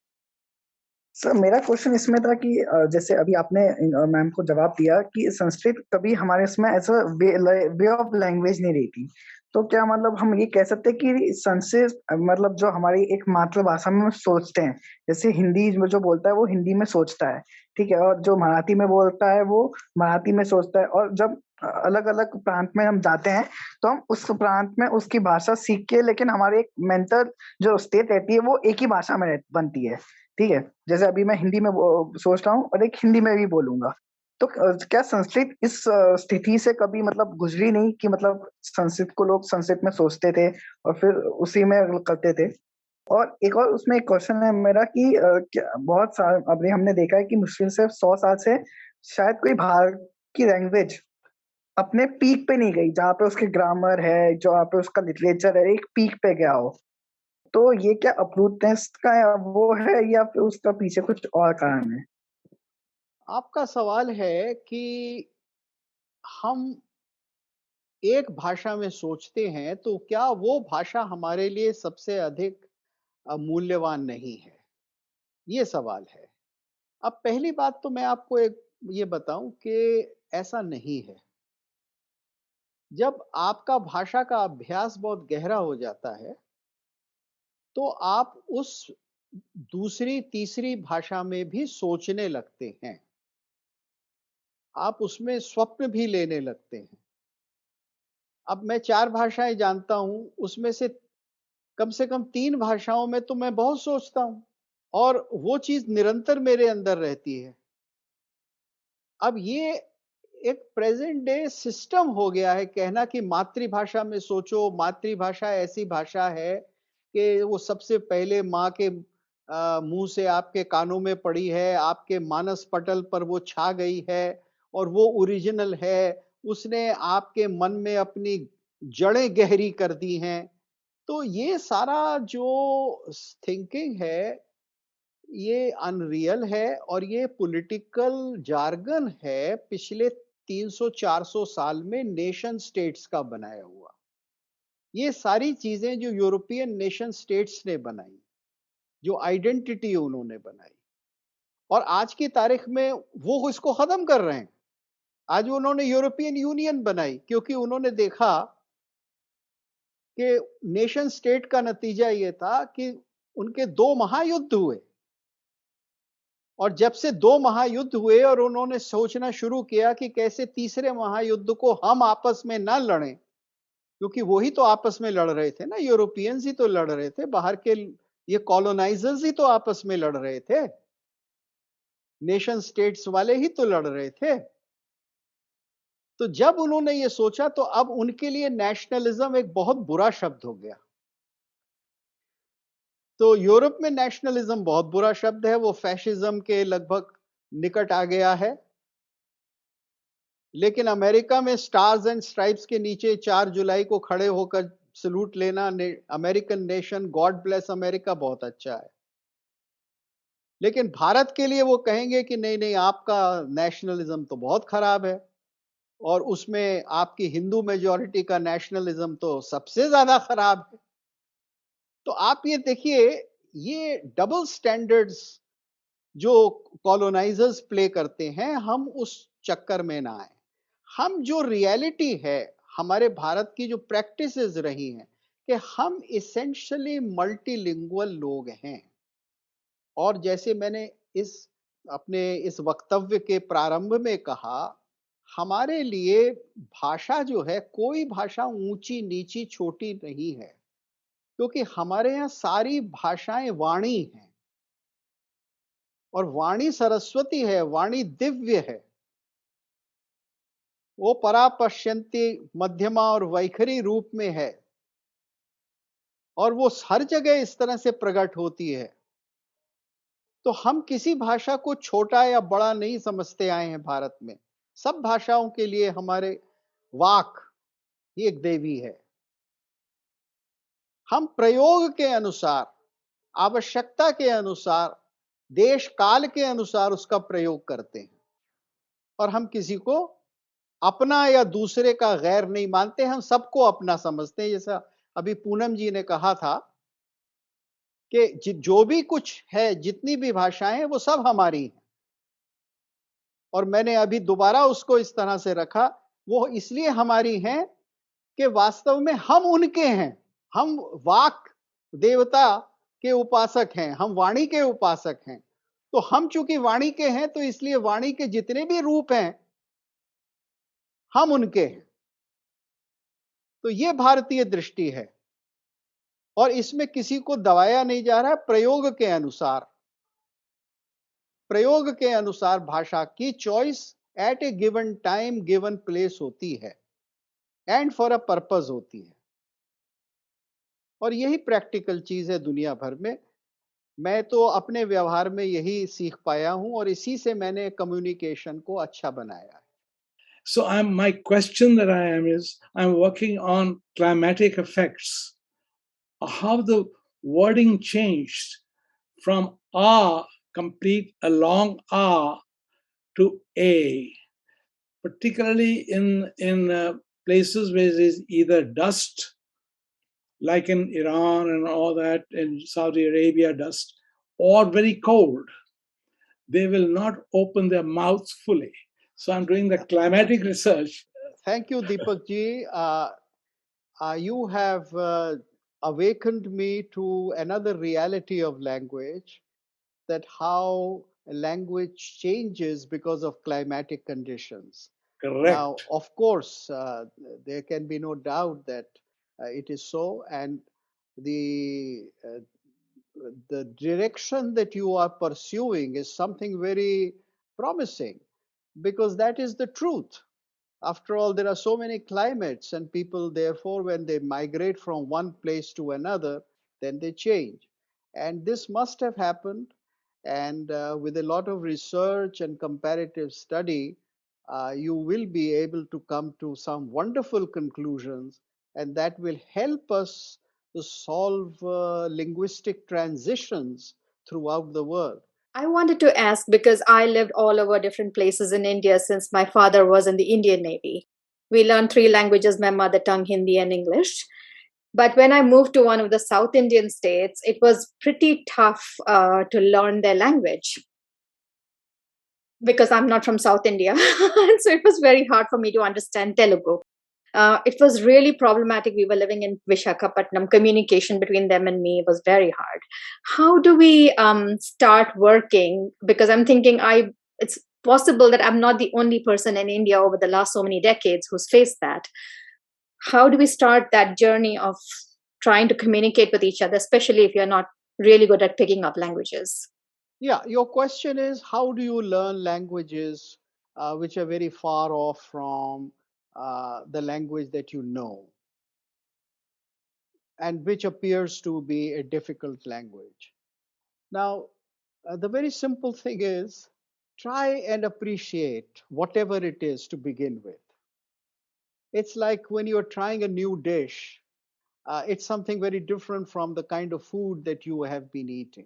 Sir मेरा question इसमें था कि जैसे अभी आपने ma'am को जवाब दिया कि संस्कृत कभी हमारे इसमें ऐसा वे ऑफ लैंग्वेज नहीं रही थी, तो क्या मतलब हम ये कह सकते हैं कि संस्कृत मतलब जो हमारी एक मातृभाषा में हम सोचते हैं, जैसे हिंदी में जो बोलता है वो हिंदी में सोचता है, ठीक है, और जो मराठी में बोलता है वो मराठी में सोचता है, और जब अलग अलग प्रांत में हम जाते हैं तो हम उस प्रांत में उसकी भाषा सीख के, लेकिन हमारी एक मेंटल जो स्टेट रहती है वो एक ही भाषा में बनती है, ठीक है। जैसे अभी मैं हिंदी में सोच रहा हूँ और एक हिंदी में भी बोलूंगा, तो क्या संस्कृत इस स्थिति से कभी मतलब गुजरी नहीं कि मतलब संस्कृत को लोग संस्कृत में सोचते थे और फिर उसी में करते थे। और एक और उसमें एक क्वेश्चन है मेरा कि बहुत साल अभी हमने देखा है कि मुश्किल से 100 साल से शायद कोई भारत की लैंग्वेज अपने पीक पे नहीं गई, जहाँ पे उसके ग्रामर है, जहाँ पे उसका लिटरेचर है, एक पीक पे गया हो। तो ये क्या अप्रूवनेस का वो है या फिर उसका पीछे कुछ और कारण है? आपका सवाल है कि हम एक भाषा में सोचते हैं तो क्या वो भाषा हमारे लिए सबसे अधिक मूल्यवान नहीं है, ये सवाल है। अब पहली बात तो मैं आपको एक ये बताऊं कि ऐसा नहीं है। जब आपका भाषा का अभ्यास बहुत गहरा हो जाता है तो आप उस दूसरी तीसरी भाषा में भी सोचने लगते हैं, आप उसमें स्वप्न भी लेने लगते हैं। अब मैं 4 भाषाएं जानता हूं, उसमें से कम 3 भाषाओं में तो मैं बहुत सोचता हूं और वो चीज निरंतर मेरे अंदर रहती है। अब ये एक प्रेजेंट डे सिस्टम हो गया है कहना कि मातृभाषा में सोचो, मातृभाषा ऐसी भाषा है कि वो सबसे पहले माँ के मुंह से आपके कानों में पड़ी है, आपके मानस पटल पर वो छा गई है और वो ओरिजिनल है, उसने आपके मन में अपनी जड़ें गहरी कर दी हैं। तो ये सारा जो थिंकिंग है ये अनरियल है और ये पॉलिटिकल जार्गन है पिछले 300-400 साल में नेशन स्टेट्स का बनाया हुआ। ये सारी चीजें जो यूरोपियन नेशन स्टेट्स ने बनाई, जो आइडेंटिटी उन्होंने बनाई, और आज की तारीख में वो इसको खत्म कर रहे हैं। आज उन्होंने यूरोपियन यूनियन बनाई क्योंकि उन्होंने देखा कि नेशन स्टेट का नतीजा ये था कि उनके 2 महायुद्ध हुए, और जब से 2 महायुद्ध हुए और उन्होंने सोचना शुरू किया कि कैसे तीसरे महायुद्ध को हम आपस में ना लड़ें, क्योंकि वही तो आपस में लड़ रहे थे ना, यूरोपियंस ही तो लड़ रहे थे, बाहर के ये कॉलोनाइजर्स ही तो आपस में लड़ रहे थे, नेशन स्टेट्स वाले ही तो लड़ रहे थे। तो जब उन्होंने ये सोचा तो अब उनके लिए नेशनलिज्म एक बहुत बुरा शब्द हो गया। तो यूरोप में नेशनलिज्म बहुत बुरा शब्द है, वो फैशिज्म के लगभग निकट आ गया है। लेकिन अमेरिका में स्टार्स एंड स्ट्राइप्स के नीचे 4 जुलाई को खड़े होकर सलूट लेना, American nation, God bless America, बहुत अच्छा है। लेकिन भारत के लिए वो कहेंगे कि नहीं नहीं, आपका नेशनलिज्म तो बहुत खराब है और उसमें आपकी हिंदू मेजॉरिटी का नेशनलिज्म तो सबसे ज्यादा खराब है। तो आप ये देखिए, ये डबल स्टैंडर्ड्स जो कॉलोनाइजर्स प्ले करते हैं, हम उस चक्कर में ना आए। हम जो रियलिटी है, हमारे भारत की जो प्रैक्टिसेस रही हैं कि हम इसेंशियली मल्टीलिंगुअल लोग हैं। और जैसे मैंने इस अपने इस वक्तव्य के प्रारंभ में कहा, हमारे लिए भाषा जो है, कोई भाषा ऊंची नीची छोटी नहीं है, क्योंकि हमारे यहाँ सारी भाषाएं वाणी हैं और वाणी सरस्वती है, वाणी दिव्य है। वो परा पश्यन्ति मध्यमा और वैखरी रूप में है और वो हर जगह इस तरह से प्रकट होती है। तो हम किसी भाषा को छोटा या बड़ा नहीं समझते आए हैं भारत में। सब भाषाओं के लिए हमारे वाक ही एक देवी है। हम प्रयोग के अनुसार, आवश्यकता के अनुसार, देश काल के अनुसार उसका प्रयोग करते हैं और हम किसी को अपना या दूसरे का गैर नहीं मानते, हम सबको अपना समझते हैं। जैसा अभी पूनम जी ने कहा था कि जो भी कुछ है, जितनी भी भाषाएं, वो सब हमारी हैं। और मैंने अभी दोबारा उसको इस तरह से रखा, वो इसलिए हमारी हैं कि वास्तव में हम उनके हैं। हम वाक देवता के उपासक हैं, हम वाणी के उपासक हैं। तो हम चूंकि वाणी के हैं, तो इसलिए वाणी के जितने भी रूप हैं, हम उनके हैं। तो ये भारतीय दृष्टि है, और इसमें किसी को दबाया नहीं जा रहा है। प्रयोग के अनुसार भाषा की choice at A given time, given place होती है, एंड फॉर अ पर्पस होती है। और यही प्रैक्टिकल चीज है दुनिया भर में। मैं तो अपने व्यवहार में यही सीख पाया हूं, और इसी से मैंने कम्युनिकेशन को अच्छा बनाया है। So my question that I am is, I'm working on climatic effects. How the wording changed from a, complete a long a, to a, particularly in places where there is either dust, like in Iran and all that, in Saudi Arabia, dust, or very cold. They will not open their mouths fully. So I'm doing the climatic research. Thank you, Deepak ji. You have awakened me to another reality of language, that how language changes because of climatic conditions. Correct. Now, of course, there can be no doubt that it is so, and the direction that you are pursuing is something very promising, because that is the truth. After all, there are so many climates, and people, therefore, when they migrate from one place to another, then they change. And this must have happened. And with a lot of research and comparative study, you will be able to come to some wonderful conclusions, and that will help us to solve linguistic transitions throughout the world. I wanted to ask, because I lived all over different places in India since my father was in the Indian Navy. We learned 3 languages, my mother tongue, Hindi, and English. But when I moved to one of the South Indian states, it was pretty tough to learn their language, because I'm not from South India. So it was very hard for me to understand Telugu. It was really problematic. We were living in Vishakhapatnam. Communication between them and me was very hard. How do we start working? Because I'm thinking it's possible that I'm not the only person in India over the last so many decades who's faced that. How do we start that journey of trying to communicate with each other, especially if you're not really good at picking up languages? Yeah, your question is, how do you learn languages which are very far off from the language that you know, and which appears to be a difficult language? Now, the very simple thing is, try and appreciate whatever it is to begin with. It's like when you're trying a new dish, it's something very different from the kind of food that you have been eating.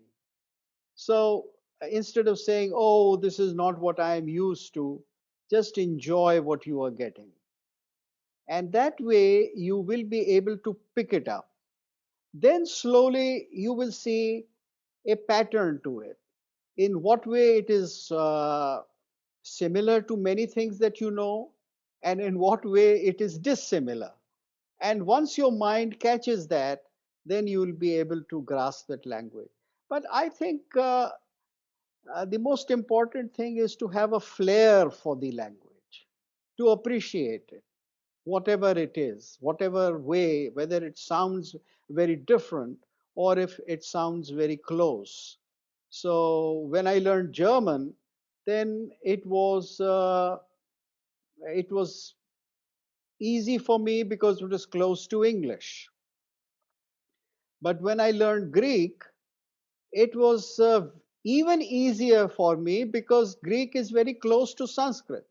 So instead of saying, oh, this is not what I am used to, just enjoy what you are getting. And that way you will be able to pick it up. Then slowly you will see a pattern to it. In what way it is similar to many things that you know, and in what way it is dissimilar. And once your mind catches that, then you will be able to grasp that language. But I think the most important thing is to have a flair for the language, to appreciate it, whatever it is, whatever way, whether it sounds very different or if it sounds very close. So when I learned German, then it was easy for me because it was close to English. But when I learned Greek, it was even easier for me because Greek is very close to Sanskrit.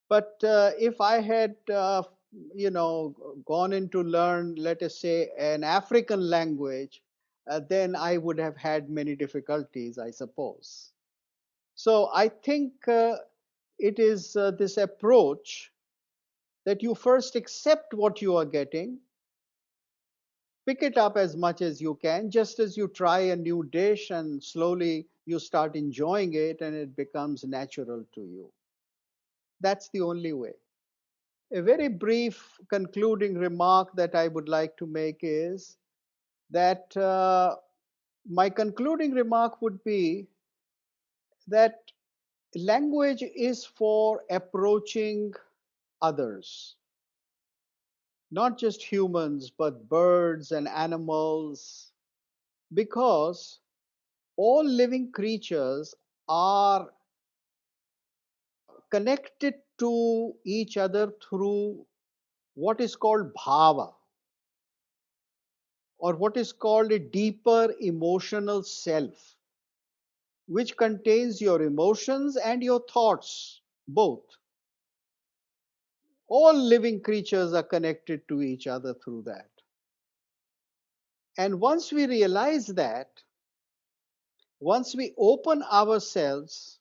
But if I had, gone in to learn, let us say, an African language, then I would have had many difficulties, I suppose. So I think it is this approach that you first accept what you are getting, Pick it up as much as you can, just as you try a new dish and slowly you start enjoying it and it becomes natural to you. That's the only way. A very brief concluding remark that I would like to make is that my concluding remark would be that language is for approaching others, not just humans, but birds and animals, because all living creatures are connected to each other through what is called bhava, or what is called a deeper emotional self, which contains your emotions and your thoughts both. All living creatures are connected to each other through that. And once we realize that, once we open ourselves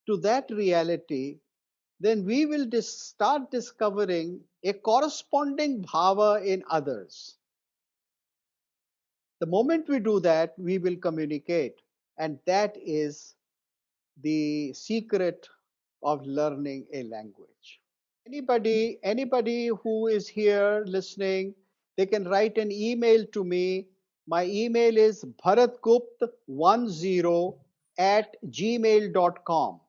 to that reality, then we will start discovering a corresponding bhava in others. The moment we do that, we will communicate, and that is the secret of learning a language. Anybody who is here listening, they can write an email to me. My email is bharatgupt10@gmail.com.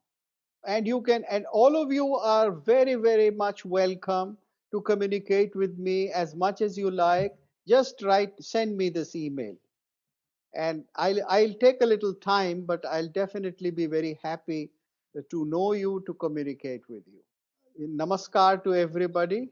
And you can, and all of you are very, very much welcome to communicate with me as much as you like. Just send me this email. And I'll take a little time, but I'll definitely be very happy to know you, to communicate with you. Namaskar to everybody.